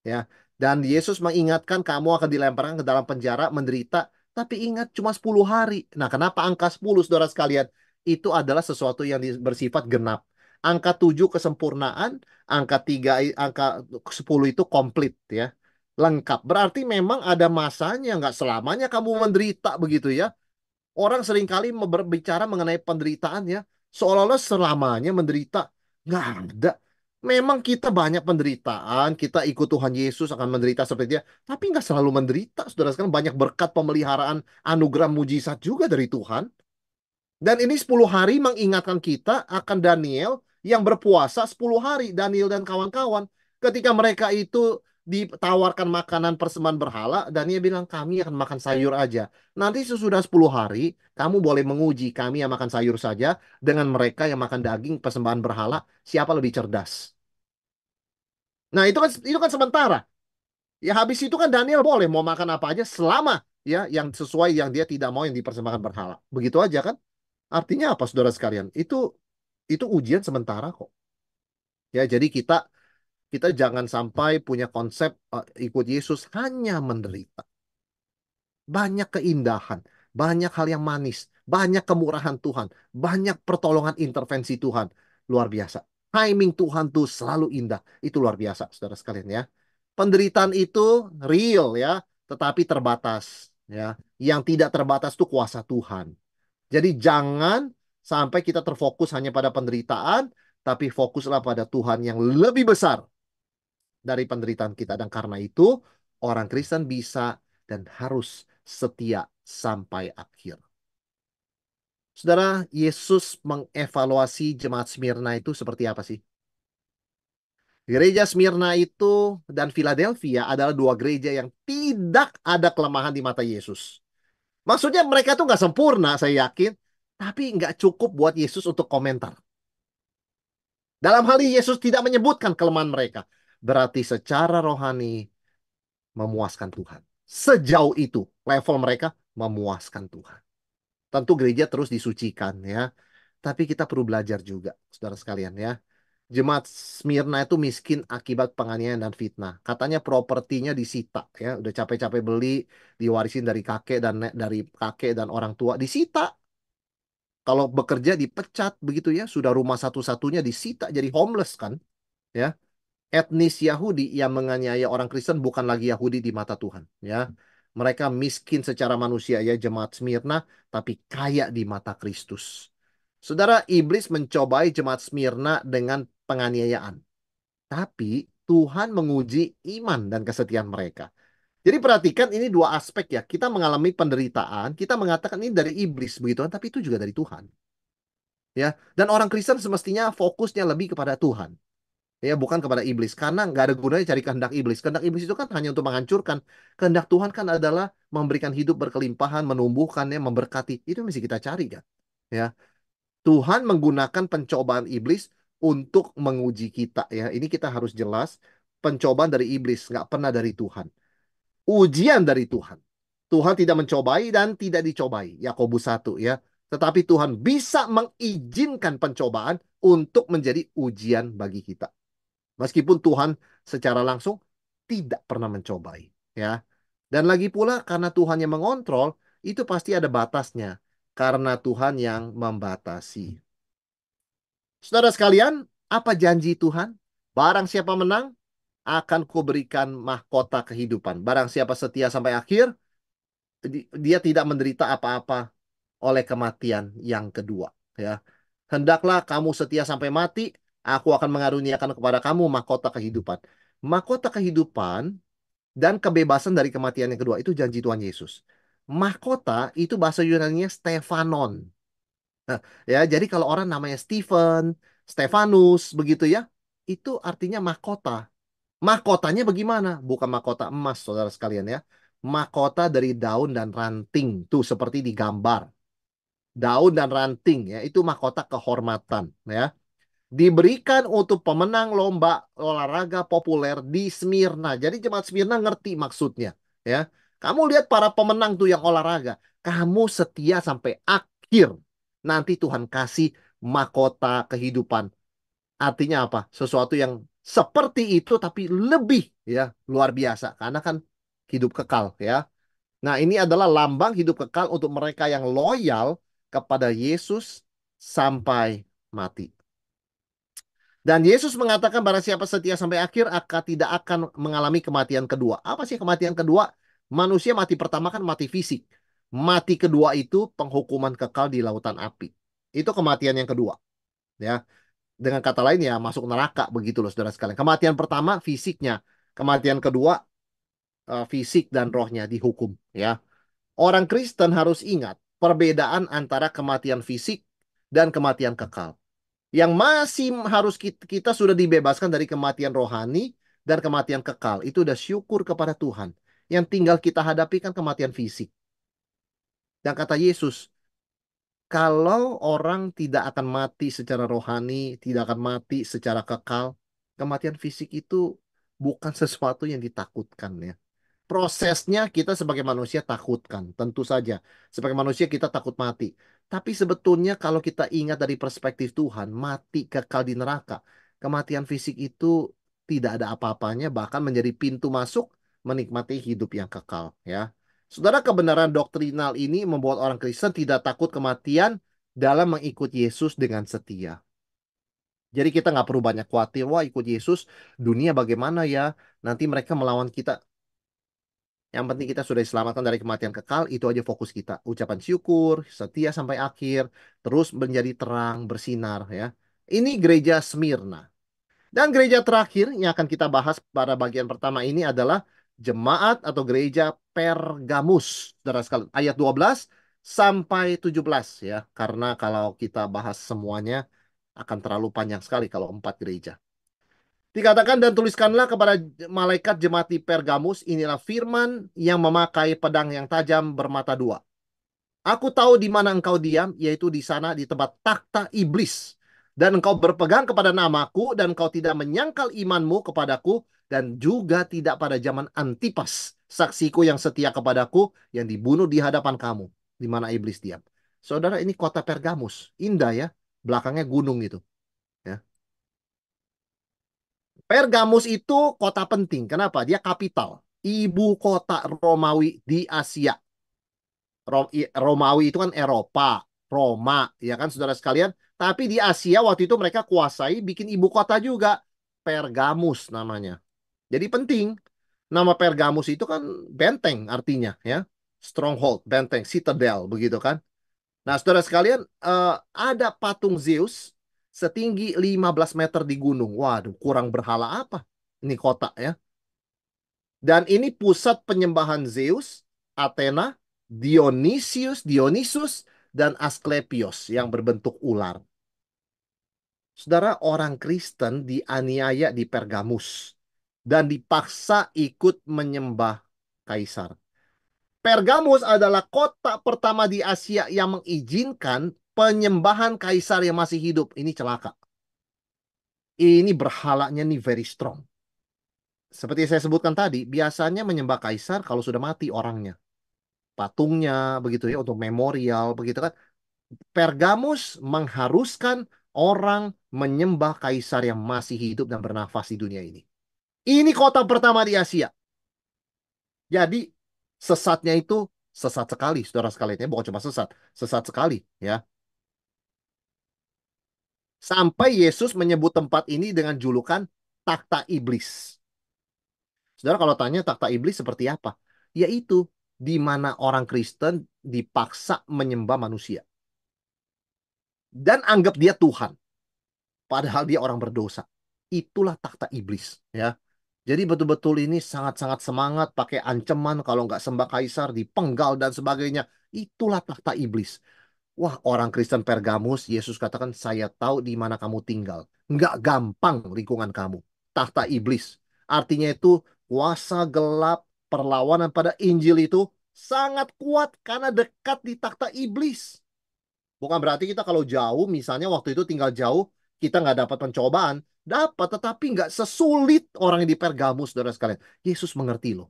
Ya. Dan Yesus mengingatkan kamu akan dilemparkan ke dalam penjara, menderita. Tapi ingat, cuma 10 hari. Nah, kenapa angka 10, saudara sekalian? Itu adalah sesuatu yang bersifat genap. Angka 7 kesempurnaan, angka 3, angka 10 itu komplit ya. Lengkap. Berarti memang ada masanya, nggak selamanya kamu menderita begitu ya. Orang seringkali berbicara mengenai penderitaan ya, seolah-olah selamanya menderita. Nggak ada. Memang kita banyak penderitaan, kita ikut Tuhan Yesus akan menderita seperti dia, tapi nggak selalu menderita. Saudara sekalian, banyak berkat pemeliharaan, anugerah mujizat juga dari Tuhan. Dan ini 10 hari mengingatkan kita akan Daniel yang berpuasa 10 hari. Daniel dan kawan-kawan. Ketika mereka itu ditawarkan makanan persembahan berhala, Daniel bilang, kami akan makan sayur aja. Nanti sesudah 10 hari, kamu boleh menguji kami yang makan sayur saja dengan mereka yang makan daging persembahan berhala, siapa lebih cerdas. Nah, itu kan sementara. Ya habis itu kan Daniel boleh mau makan apa aja selama ya yang sesuai yang dia tidak mau yang dipersembahkan berhala. Begitu aja kan? Artinya apa saudara sekalian? Itu ujian sementara kok. Ya, jadi kita jangan sampai punya konsep ikut Yesus hanya menderita. Banyak keindahan, banyak hal yang manis, banyak kemurahan Tuhan, banyak pertolongan intervensi Tuhan. Luar biasa. Timing Tuhan tuh selalu indah. Itu luar biasa, saudara sekalian ya. Penderitaan itu real ya, tetapi terbatas ya. Yang tidak terbatas itu kuasa Tuhan. Jadi jangan sampai kita terfokus hanya pada penderitaan, tapi fokuslah pada Tuhan yang lebih besar dari penderitaan kita. Dan karena itu, orang Kristen bisa dan harus setia sampai akhir. Saudara, Yesus mengevaluasi jemaat Smyrna itu seperti apa sih? Gereja Smyrna itu dan Philadelphia adalah dua gereja yang tidak ada kelemahan di mata Yesus. Maksudnya mereka tuh nggak sempurna, saya yakin. Tapi nggak cukup buat Yesus untuk komentar. Dalam hal ini Yesus tidak menyebutkan kelemahan mereka. Berarti secara rohani memuaskan Tuhan. Sejauh itu level mereka memuaskan Tuhan. Tentu gereja terus disucikan ya. Tapi kita perlu belajar juga, saudara sekalian ya. Jemaat Smyrna itu miskin akibat penganiayaan dan fitnah. Katanya propertinya disita ya, udah capek-capek beli, diwarisin dari kakek dan dari kakek dan orang tua disita. Kalau bekerja dipecat begitu ya, sudah rumah satu-satunya disita jadi homeless kan ya. Etnis Yahudi yang menganiaya orang Kristen bukan lagi Yahudi di mata Tuhan ya. Mereka miskin secara manusia ya jemaat Smyrna tapi kaya di mata Kristus. Saudara, iblis mencobai jemaat Smyrna dengan penganiayaan. Tapi Tuhan menguji iman dan kesetiaan mereka. Jadi perhatikan ini dua aspek ya. Kita mengalami penderitaan, kita mengatakan ini dari iblis begitu kan, tapi itu juga dari Tuhan. Ya, dan orang Kristen semestinya fokusnya lebih kepada Tuhan. Ya, bukan kepada iblis. Karena nggak ada gunanya cari kehendak iblis. Kehendak iblis itu kan hanya untuk menghancurkan. Kehendak Tuhan kan adalah memberikan hidup berkelimpahan, menumbuhkannya, memberkati. Itu yang mesti kita cari kan. Ya, Tuhan menggunakan pencobaan iblis untuk menguji kita. Ya, ini kita harus jelas. Pencobaan dari iblis, nggak pernah dari Tuhan. Ujian dari Tuhan. Tuhan tidak mencobai dan tidak dicobai. Yakobus 1 ya. Tetapi Tuhan bisa mengizinkan pencobaan untuk menjadi ujian bagi kita. Meskipun Tuhan secara langsung tidak pernah mencobai, ya. Dan lagi pula karena Tuhan yang mengontrol, itu pasti ada batasnya. Karena Tuhan yang membatasi. Saudara sekalian, apa janji Tuhan? Barang siapa menang, akan kuberikan mahkota kehidupan. Barang siapa setia sampai akhir, dia tidak menderita apa-apa oleh kematian yang kedua. Ya, hendaklah kamu setia sampai mati, aku akan mengaruniakan kepada kamu mahkota kehidupan. Mahkota kehidupan dan kebebasan dari kematian yang kedua itu janji Tuhan Yesus. Mahkota itu bahasa Yunani-nya Stefanon. Nah, ya, jadi kalau orang namanya Stephen, Stefanus begitu ya, itu artinya mahkota. Mahkotanya bagaimana? Bukan mahkota emas, saudara sekalian ya. Mahkota dari daun dan ranting, tuh seperti di gambar. Daun dan ranting ya, itu mahkota kehormatan ya. Diberikan untuk pemenang lomba olahraga populer di Smyrna. Jadi jemaat Smyrna ngerti maksudnya ya. Kamu lihat para pemenang tuh yang olahraga, kamu setia sampai akhir. Nanti Tuhan kasih mahkota kehidupan. Artinya apa? Sesuatu yang seperti itu tapi lebih ya luar biasa karena kan hidup kekal ya. Nah, ini adalah lambang hidup kekal untuk mereka yang loyal kepada Yesus sampai mati. Dan Yesus mengatakan barang siapa setia sampai akhir akan tidak akan mengalami kematian kedua. Apa sih kematian kedua? Manusia mati pertama kan mati fisik. Mati kedua itu penghukuman kekal di lautan api. Itu kematian yang kedua, ya. Dengan kata lain ya masuk neraka begitu loh saudara sekalian. Kematian pertama fisiknya, kematian kedua fisik dan rohnya dihukum, ya. Orang Kristen harus ingat perbedaan antara kematian fisik dan kematian kekal. Yang masih harus kita sudah dibebaskan dari kematian rohani, dan kematian kekal. Itu udah syukur kepada Tuhan. Yang tinggal kita hadapi kan kematian fisik. Dan kata Yesus, kalau orang tidak akan mati secara rohani, tidak akan mati secara kekal, kematian fisik itu bukan sesuatu yang ditakutkan ya. Prosesnya kita sebagai manusia takutkan, tentu saja. Sebagai manusia kita takut mati. Tapi sebetulnya kalau kita ingat dari perspektif Tuhan, mati kekal di neraka, kematian fisik itu tidak ada apa-apanya, bahkan menjadi pintu masuk menikmati hidup yang kekal ya. Saudara, kebenaran doktrinal ini membuat orang Kristen tidak takut kematian dalam mengikut Yesus dengan setia. Jadi kita nggak perlu banyak khawatir, wah ikut Yesus, dunia bagaimana ya? Nanti mereka melawan kita. Yang penting kita sudah diselamatkan dari kematian kekal, itu aja fokus kita. Ucapan syukur, setia sampai akhir, terus menjadi terang, bersinar ya. Ini gereja Smyrna. Dan gereja terakhir yang akan kita bahas pada bagian pertama ini adalah jemaat atau gereja Pergamus. Saudara sekalian, ayat 12 sampai 17 ya. Karena kalau kita bahas semuanya akan terlalu panjang sekali kalau 4 gereja. Dikatakan dan tuliskanlah kepada malaikat jemaat di Pergamus, inilah firman yang memakai pedang yang tajam bermata dua. Aku tahu di mana engkau diam, yaitu di sana di tempat takhta iblis. Dan engkau berpegang kepada namaku, dan engkau tidak menyangkal imanmu kepadaku, dan juga tidak pada zaman Antipas, saksiku yang setia kepadaku, yang dibunuh di hadapan kamu, di mana iblis diam. Saudara, ini kota Pergamus. Indah ya, belakangnya gunung itu. Ya. Pergamus itu kota penting. Kenapa? Dia kapital. Ibu kota Romawi di Asia. Romawi itu kan Eropa, Roma, ya kan saudara sekalian. Tapi di Asia waktu itu mereka kuasai bikin ibu kota juga. Pergamus namanya. Jadi penting. Nama Pergamus itu kan benteng artinya ya. Stronghold, benteng, citadel begitu kan. Nah saudara sekalian, ada patung Zeus setinggi 15 meter di gunung. Waduh, kurang berhala apa? Ini kota ya. Dan ini pusat penyembahan Zeus, Athena, Dionysus, dan Asklepios yang berbentuk ular. Saudara, orang Kristen dianiaya di Pergamus dan dipaksa ikut menyembah kaisar. Pergamus adalah kota pertama di Asia yang mengizinkan penyembahan kaisar yang masih hidup. Ini celaka. Ini berhalanya nih very strong. Seperti saya sebutkan tadi, biasanya menyembah kaisar kalau sudah mati orangnya. Patungnya begitu ya untuk memorial begitu kan. Pergamus mengharuskan orang menyembah kaisar yang masih hidup dan bernafas di dunia ini. Ini kota pertama di Asia. Jadi sesatnya itu sesat sekali, saudara sekalian ya, bukan cuma sesat, sesat sekali ya. Sampai Yesus menyebut tempat ini dengan julukan takhta iblis. Saudara kalau tanya takhta iblis seperti apa? Yaitu di mana orang Kristen dipaksa menyembah manusia dan anggap dia Tuhan. Padahal dia orang berdosa. Itulah takhta iblis, ya. Jadi betul-betul ini sangat-sangat semangat, pakai ancaman kalau nggak sembah kaisar, dipenggal dan sebagainya. Itulah takhta iblis. Wah, orang Kristen Pergamus, Yesus katakan, saya tahu di mana kamu tinggal. Nggak gampang lingkungan kamu. Takhta iblis. Artinya itu kuasa gelap, perlawanan pada Injil itu sangat kuat karena dekat di takhta iblis. Bukan berarti kita kalau jauh, misalnya waktu itu tinggal jauh, kita nggak dapat pencobaan. Dapat, tetapi nggak sesulit orang yang di Pergamus, saudara sekalian. Yesus mengerti loh.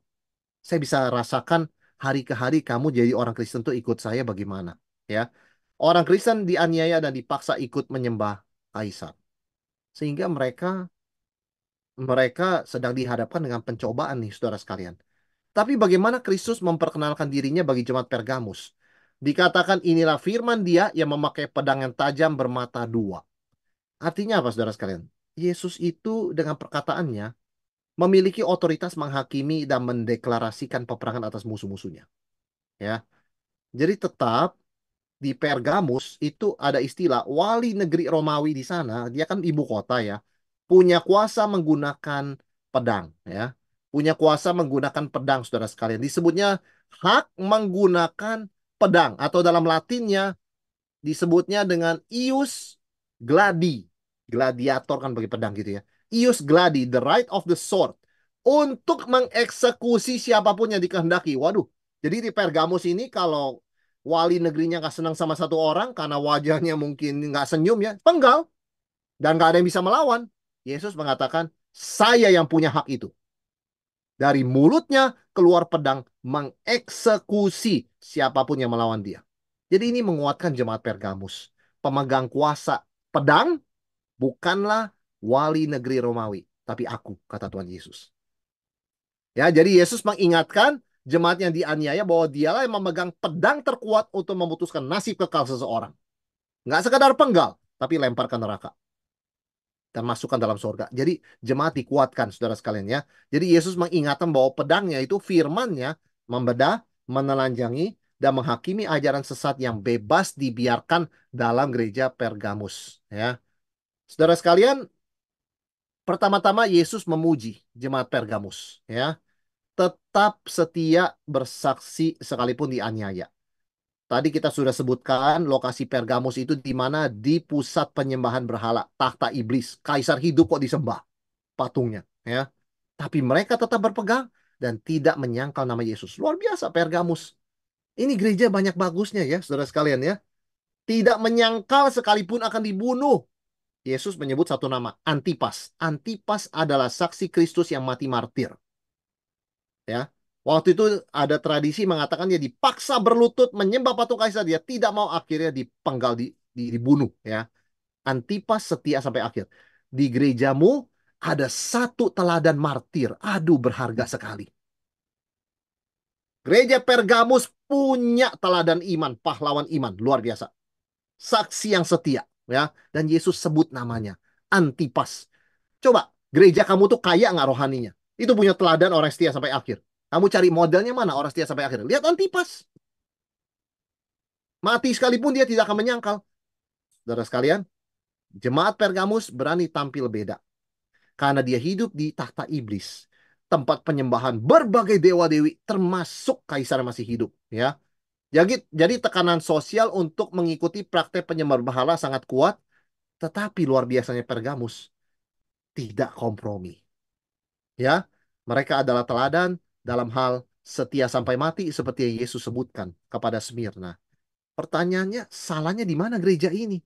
Saya bisa rasakan hari ke hari kamu jadi orang Kristen tuh ikut saya bagaimana. Ya, orang Kristen dianiaya dan dipaksa ikut menyembah kaisar. Sehingga mereka mereka sedang dihadapkan dengan pencobaan nih, saudara sekalian. Tapi bagaimana Kristus memperkenalkan dirinya bagi jemaat Pergamus? Dikatakan inilah firman dia yang memakai pedang yang tajam bermata dua. Artinya apa saudara sekalian? Yesus itu dengan perkataannya memiliki otoritas menghakimi dan mendeklarasikan peperangan atas musuh-musuhnya. Ya, jadi tetap di Pergamus itu ada istilah wali negeri Romawi di sana, dia kan ibu kota ya, punya kuasa menggunakan pedang ya. Punya kuasa menggunakan pedang saudara sekalian. Disebutnya hak menggunakan pedang atau dalam Latinnya disebutnya dengan ius gladi. Gladiator kan bagi pedang gitu ya. Ius gladi, the right of the sword. untuk mengeksekusi siapapun yang dikehendaki. Waduh, jadi di Pergamus ini kalau wali negerinya nggak senang sama satu orang karena wajahnya mungkin nggak senyum ya, penggal dan nggak ada yang bisa melawan. Yesus mengatakan, saya yang punya hak itu. Dari mulutnya keluar pedang mengeksekusi siapapun yang melawan dia. Jadi ini menguatkan jemaat Pergamus. Pemegang kuasa pedang bukanlah wali negeri Romawi, tapi aku, kata Tuhan Yesus. Ya, jadi Yesus mengingatkan jemaat yang dianiaya bahwa dialah yang memegang pedang terkuat untuk memutuskan nasib kekal seseorang. Nggak sekadar penggal, tapi lempar ke neraka dan masukkan dalam surga. Jadi jemaat dikuatkan, saudara sekalian ya. Jadi Yesus mengingatkan bahwa pedangnya itu firmannya membedah, menelanjangi, dan menghakimi ajaran sesat yang bebas dibiarkan dalam gereja Pergamus. Ya, saudara sekalian, pertama-tama Yesus memuji jemaat Pergamus. Ya, tetap setia bersaksi sekalipun dianiaya. Tadi kita sudah sebutkan lokasi Pergamus itu di mana di pusat penyembahan berhala, tahta iblis. Kaisar hidup kok disembah patungnya, ya. Tapi mereka tetap berpegang dan tidak menyangkal nama Yesus. Luar biasa Pergamus. Ini gereja banyak bagusnya ya, saudara sekalian ya. Tidak menyangkal sekalipun akan dibunuh. Yesus menyebut satu nama, Antipas. Antipas adalah saksi Kristus yang mati martir. Ya, waktu itu ada tradisi mengatakan dia dipaksa berlutut menyembah patung kaisar, dia tidak mau, akhirnya dipenggal, dibunuh ya. Antipas setia sampai akhir. Di gerejamu ada satu teladan martir, aduh berharga sekali. Gereja Pergamus punya teladan iman, pahlawan iman luar biasa, saksi yang setia ya, dan Yesus sebut namanya Antipas. Coba gereja kamu tuh kaya nggak rohaninya? Itu punya teladan orang setia sampai akhir. Kamu cari modelnya mana orang setia sampai akhir? Lihat Antipas. Mati sekalipun dia tidak akan menyangkal. Saudara sekalian, jemaat Pergamus berani tampil beda. Karena dia hidup di tahta iblis. Tempat penyembahan berbagai dewa-dewi, termasuk kaisar yang masih hidup. Ya, jadi tekanan sosial untuk mengikuti praktek penyembah berhala sangat kuat. Tetapi luar biasanya Pergamus tidak kompromi. Ya, mereka adalah teladan dalam hal setia sampai mati seperti yang Yesus sebutkan kepada Smyrna. Pertanyaannya, salahnya di mana gereja ini?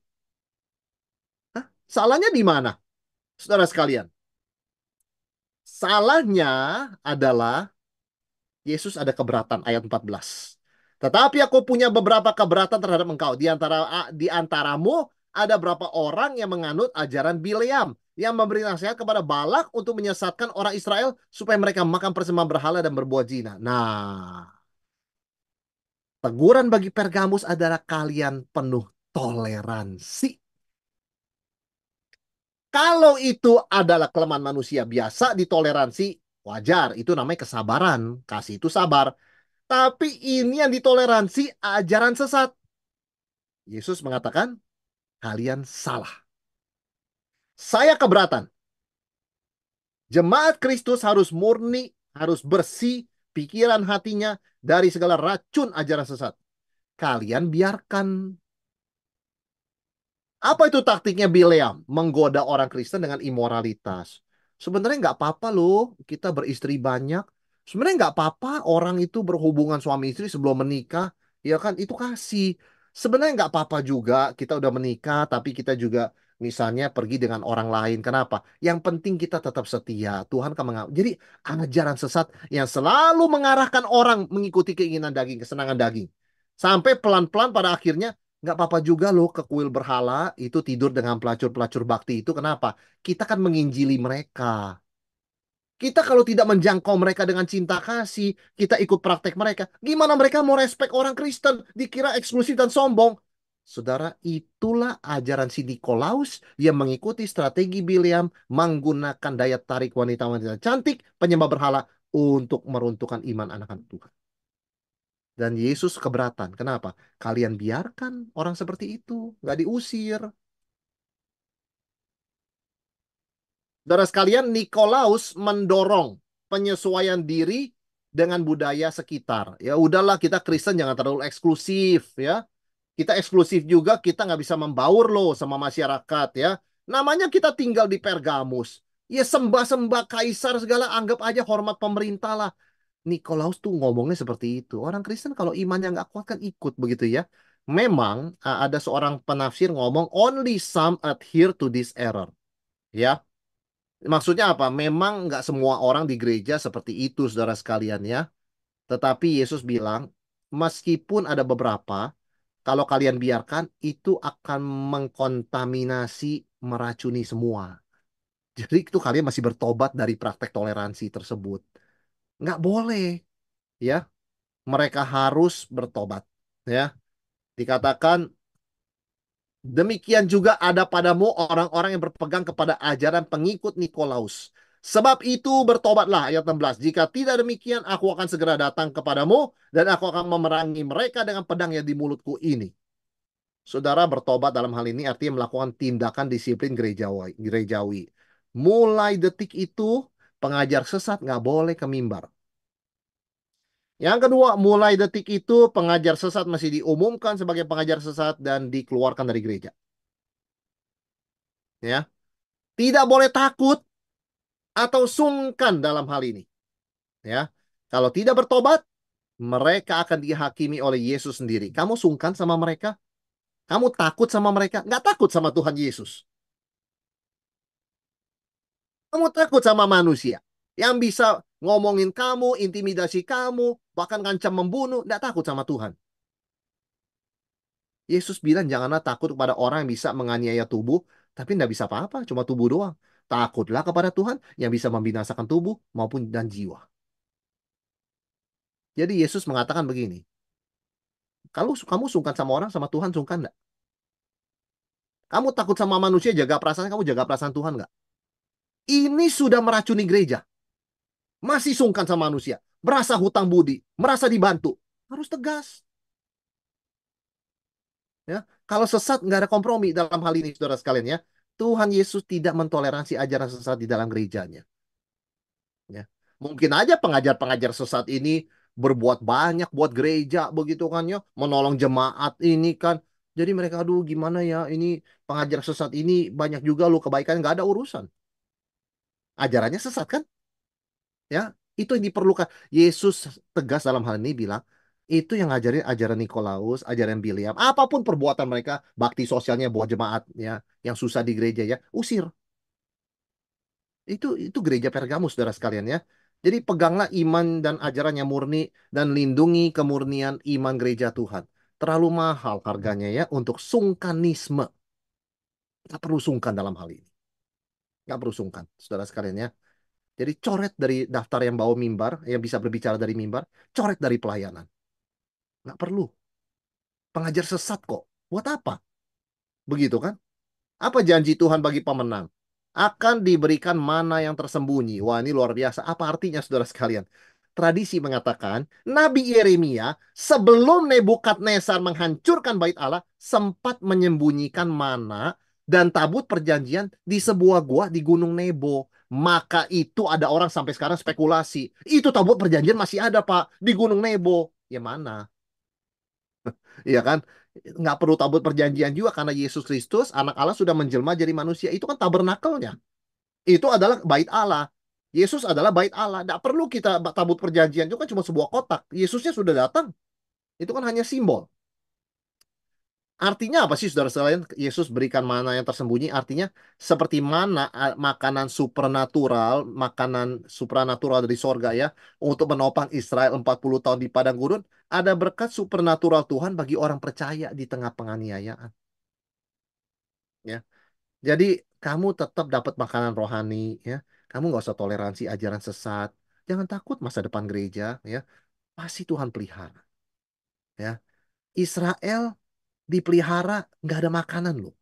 Hah? Salahnya di mana, saudara sekalian? Salahnya adalah Yesus ada keberatan, ayat 14. Tetapi aku punya beberapa keberatan terhadap engkau. Di antaramu ada berapa orang yang menganut ajaran Bileam, yang memberi nasihat kepada Balak untuk menyesatkan orang Israel supaya mereka makan persembahan berhala dan berbuat zina. Nah, teguran bagi Pergamus adalah kalian penuh toleransi. Kalau itu adalah kelemahan manusia biasa ditoleransi, wajar. Itu namanya kesabaran. Kasih itu sabar. Tapi ini yang ditoleransi ajaran sesat. Yesus mengatakan, kalian salah. Saya keberatan. Jemaat Kristus harus murni, harus bersih pikiran hatinya dari segala racun ajaran sesat. Kalian biarkan. Apa itu taktiknya Bileam? Menggoda orang Kristen dengan imoralitas. Sebenarnya nggak apa-apa loh, kita beristri banyak. Sebenarnya nggak apa-apa orang itu berhubungan suami istri sebelum menikah. Ya kan, itu kasih. Sebenarnya nggak apa-apa juga kita udah menikah, tapi kita juga misalnya pergi dengan orang lain. Kenapa? Yang penting kita tetap setia. Tuhan kan Jadi ajaran sesat yang selalu mengarahkan orang mengikuti keinginan daging, kesenangan daging. Sampai pelan-pelan pada akhirnya nggak apa-apa juga loh ke kuil berhala itu tidur dengan pelacur-pelacur bakti itu. Kenapa? Kita kan menginjili mereka. Kita kalau tidak menjangkau mereka dengan cinta kasih, kita ikut praktek mereka. Gimana mereka mau respek orang Kristen? Dikira eksklusif dan sombong. Saudara, itulah ajaran si Nikolaus yang mengikuti strategi Bileam menggunakan daya tarik wanita-wanita cantik, penyembah berhala untuk meruntuhkan iman anak-anak Tuhan. Dan Yesus keberatan. Kenapa? Kalian biarkan orang seperti itu. Nggak diusir. Saudara sekalian, Nikolaus mendorong penyesuaian diri dengan budaya sekitar. Ya udahlah, kita Kristen jangan terlalu eksklusif ya. Kita eksklusif juga, kita nggak bisa membaur loh sama masyarakat ya. Namanya kita tinggal di Pergamus. Ya sembah-sembah kaisar segala, anggap aja hormat pemerintah lah. Nikolaus tuh ngomongnya seperti itu. Orang Kristen kalau imannya nggak kuat kan ikut begitu ya. Memang ada seorang penafsir ngomong only some adhere to this error. Ya, maksudnya apa? Memang nggak semua orang di gereja seperti itu, saudara sekalian ya. Tetapi Yesus bilang, meskipun ada beberapa, kalau kalian biarkan, itu akan mengkontaminasi, meracuni semua. Jadi itu kalian masih bertobat dari praktek toleransi tersebut. Nggak boleh, ya. Mereka harus bertobat, ya. Dikatakan, demikian juga ada padamu orang-orang yang berpegang kepada ajaran pengikut Nikolaus. Sebab itu bertobatlah, ayat 16. Jika tidak demikian, aku akan segera datang kepadamu dan aku akan memerangi mereka dengan pedang yang di mulutku ini. Saudara bertobat dalam hal ini artinya melakukan tindakan disiplin gerejawi. gerejawi. Mulai detik itu, pengajar sesat nggak boleh ke mimbar. Yang kedua, mulai detik itu, pengajar sesat masih diumumkan sebagai pengajar sesat dan dikeluarkan dari gereja. Ya, tidak boleh takut atau sungkan dalam hal ini. Ya, kalau tidak bertobat, mereka akan dihakimi oleh Yesus sendiri. Kamu sungkan sama mereka? Kamu takut sama mereka? Nggak takut sama Tuhan Yesus. Kamu takut sama manusia yang bisa ngomongin kamu, intimidasi kamu, bahkan ngancam membunuh. Nggak takut sama Tuhan. Yesus bilang janganlah takut kepada orang yang bisa menganiaya tubuh, tapi nggak bisa apa-apa, cuma tubuh doang. Takutlah kepada Tuhan yang bisa membinasakan tubuh maupun dan jiwa. Jadi Yesus mengatakan begini, kalau kamu sungkan sama orang, sama Tuhan sungkan nggak? Kamu takut sama manusia, jaga perasaan, kamu jaga perasaan Tuhan nggak? Ini sudah meracuni gereja. Masih sungkan sama manusia. Merasa hutang budi, merasa dibantu. Harus tegas. Ya, kalau sesat nggak ada kompromi dalam hal ini, saudara sekalian ya. Tuhan Yesus tidak mentoleransi ajaran sesat di dalam gerejanya. Ya. Mungkin aja pengajar-pengajar sesat ini berbuat banyak buat gereja begitu kan ya, menolong jemaat ini kan. Jadi mereka aduh gimana ya ini pengajar sesat ini banyak juga lo kebaikan nggak ada urusan. Ajarannya sesat kan? Ya, itu yang diperlukan. Yesus tegas dalam hal ini bilang itu yang ngajarin ajaran Nikolaus, ajaran Biliam, apapun perbuatan mereka, bakti sosialnya buat jemaat ya, yang susah di gereja ya, usir. Itu gereja Pergamus, saudara sekalian ya. Jadi peganglah iman dan ajaran yang murni dan lindungi kemurnian iman gereja Tuhan. Terlalu mahal harganya ya untuk sungkanisme. Nggak perlu sungkan dalam hal ini. Nggak perlu sungkan, saudara sekalian ya. Jadi coret dari daftar yang bawa mimbar, yang bisa berbicara dari mimbar, coret dari pelayanan. Nggak perlu. Pengajar sesat kok. Buat apa? Begitu kan? Apa janji Tuhan bagi pemenang? Akan diberikan mana yang tersembunyi. Wah, ini luar biasa. Apa artinya, saudara sekalian? Tradisi mengatakan, Nabi Yeremia sebelum Nebukadnezar menghancurkan bait Allah, sempat menyembunyikan mana dan tabut perjanjian di sebuah gua di Gunung Nebo. Maka itu ada orang sampai sekarang spekulasi. Itu tabut perjanjian masih ada, Pak, di Gunung Nebo. Ya mana? Iya kan? Nggak perlu tabut perjanjian juga karena Yesus Kristus, anak Allah sudah menjelma jadi manusia. Itu kan tabernakelnya. Itu adalah bait Allah. Yesus adalah bait Allah. Nggak perlu kita tabut perjanjian. Itu kan cuma sebuah kotak. Yesusnya sudah datang. Itu kan hanya simbol. Artinya apa sih saudara sekalian? Yesus berikan mana yang tersembunyi. Artinya seperti mana makanan supernatural, makanan supranatural dari sorga ya. Untuk menopang Israel 40 tahun di padang gurun. Ada berkat supernatural Tuhan bagi orang percaya di tengah penganiayaan. Ya. Jadi kamu tetap dapat makanan rohani ya. Kamu nggak usah toleransi ajaran sesat. Jangan takut masa depan gereja ya. Pasti Tuhan pelihara ya. Israel dipelihara nggak ada makanan loh.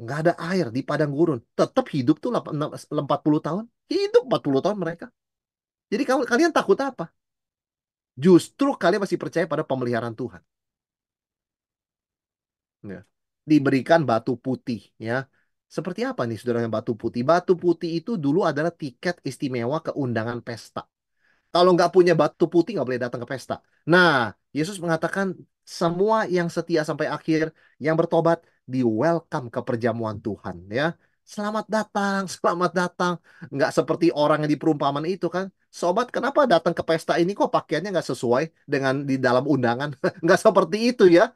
Nggak ada air di padang gurun. Tetap hidup tuh 40 tahun. Hidup 40 tahun mereka. Jadi kalian takut apa? Justru kalian masih percaya pada pemeliharaan Tuhan. Ya. Diberikan batu putih ya. Seperti apa nih saudara yang batu putih? Batu putih itu dulu adalah tiket istimewa ke undangan pesta. Kalau nggak punya batu putih nggak boleh datang ke pesta. Nah, Yesus mengatakan semua yang setia sampai akhir, yang bertobat, di welcome ke perjamuan Tuhan ya. Selamat datang, selamat datang. Nggak seperti orang yang di perumpamaan itu kan. Sobat, kenapa datang ke pesta ini kok pakaiannya nggak sesuai dengan di dalam undangan? Nggak seperti itu ya.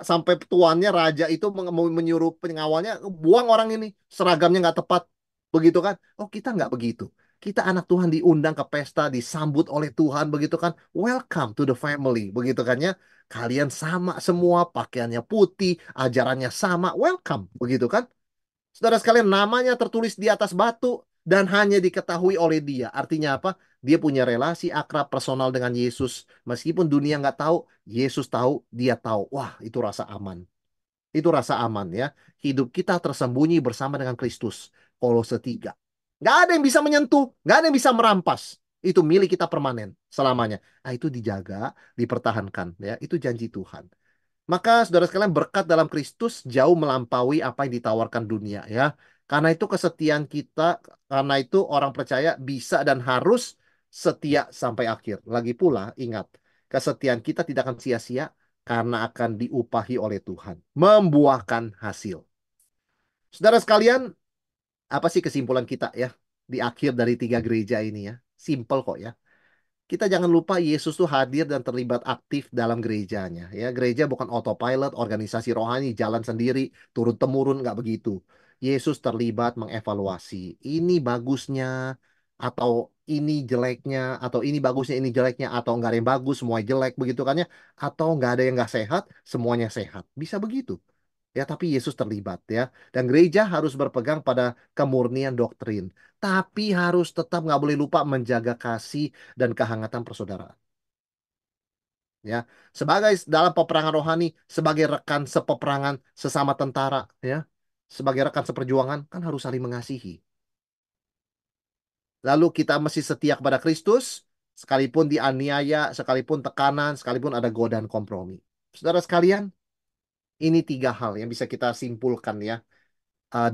Sampai tuannya, raja itu menyuruh pengawalnya, buang orang ini, seragamnya nggak tepat. Begitu kan? Oh, kita nggak begitu. Kita anak Tuhan diundang ke pesta, disambut oleh Tuhan, begitu kan? Welcome to the family, begitu kan ya? Kalian sama semua, pakaiannya putih, ajarannya sama, welcome, begitu kan? Saudara sekalian, namanya tertulis di atas batu dan hanya diketahui oleh dia. Artinya apa? Dia punya relasi akrab personal dengan Yesus. Meskipun dunia nggak tahu, Yesus tahu, dia tahu. Wah, itu rasa aman. Itu rasa aman ya. Hidup kita tersembunyi bersama dengan Kristus. Kolose 3. Nggak ada yang bisa menyentuh, nggak ada yang bisa merampas. Itu milik kita permanen selamanya. Nah, itu dijaga, dipertahankan ya. Itu janji Tuhan. Maka saudara sekalian, berkat dalam Kristus jauh melampaui apa yang ditawarkan dunia ya. Karena itu kesetiaan kita, karena itu orang percaya bisa dan harus setia sampai akhir. Lagi pula ingat, kesetiaan kita tidak akan sia-sia karena akan diupahi oleh Tuhan, membuahkan hasil. Saudara sekalian, apa sih kesimpulan kita ya di akhir dari 3 gereja ini ya? Simple kok ya. Kita jangan lupa Yesus tuh hadir dan terlibat aktif dalam gerejanya. Ya, gereja bukan autopilot, organisasi rohani jalan sendiri, turun-temurun, nggak begitu. Yesus terlibat mengevaluasi. Ini bagusnya, atau ini jeleknya, atau ini bagusnya, ini jeleknya, atau nggak ada yang bagus, semua jelek, begitu kan ya. Atau nggak ada yang nggak sehat, semuanya sehat. Bisa begitu. Ya, tapi Yesus terlibat ya. Dan gereja harus berpegang pada kemurnian doktrin. Tapi harus tetap nggak boleh lupa menjaga kasih dan kehangatan persaudaraan. Ya, sebagai dalam peperangan rohani, sebagai rekan sepeperangan sesama tentara, ya, sebagai rekan seperjuangan kan harus saling mengasihi. Lalu kita mesti setia kepada Kristus, sekalipun dianiaya, sekalipun tekanan, sekalipun ada godaan kompromi. Saudara sekalian, ini 3 hal yang bisa kita simpulkan ya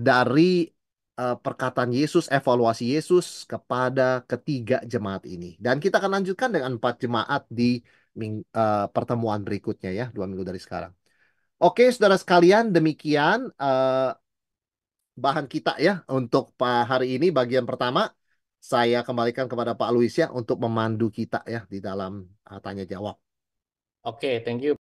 dari perkataan Yesus, evaluasi Yesus kepada ketiga jemaat ini. Dan kita akan lanjutkan dengan 4 jemaat di pertemuan berikutnya ya, 2 minggu dari sekarang. Oke, saudara sekalian, demikian bahan kita ya untuk hari ini bagian pertama. Saya kembalikan kepada Pak Luis ya untuk memandu kita ya di dalam tanya jawab. Oke, thank you.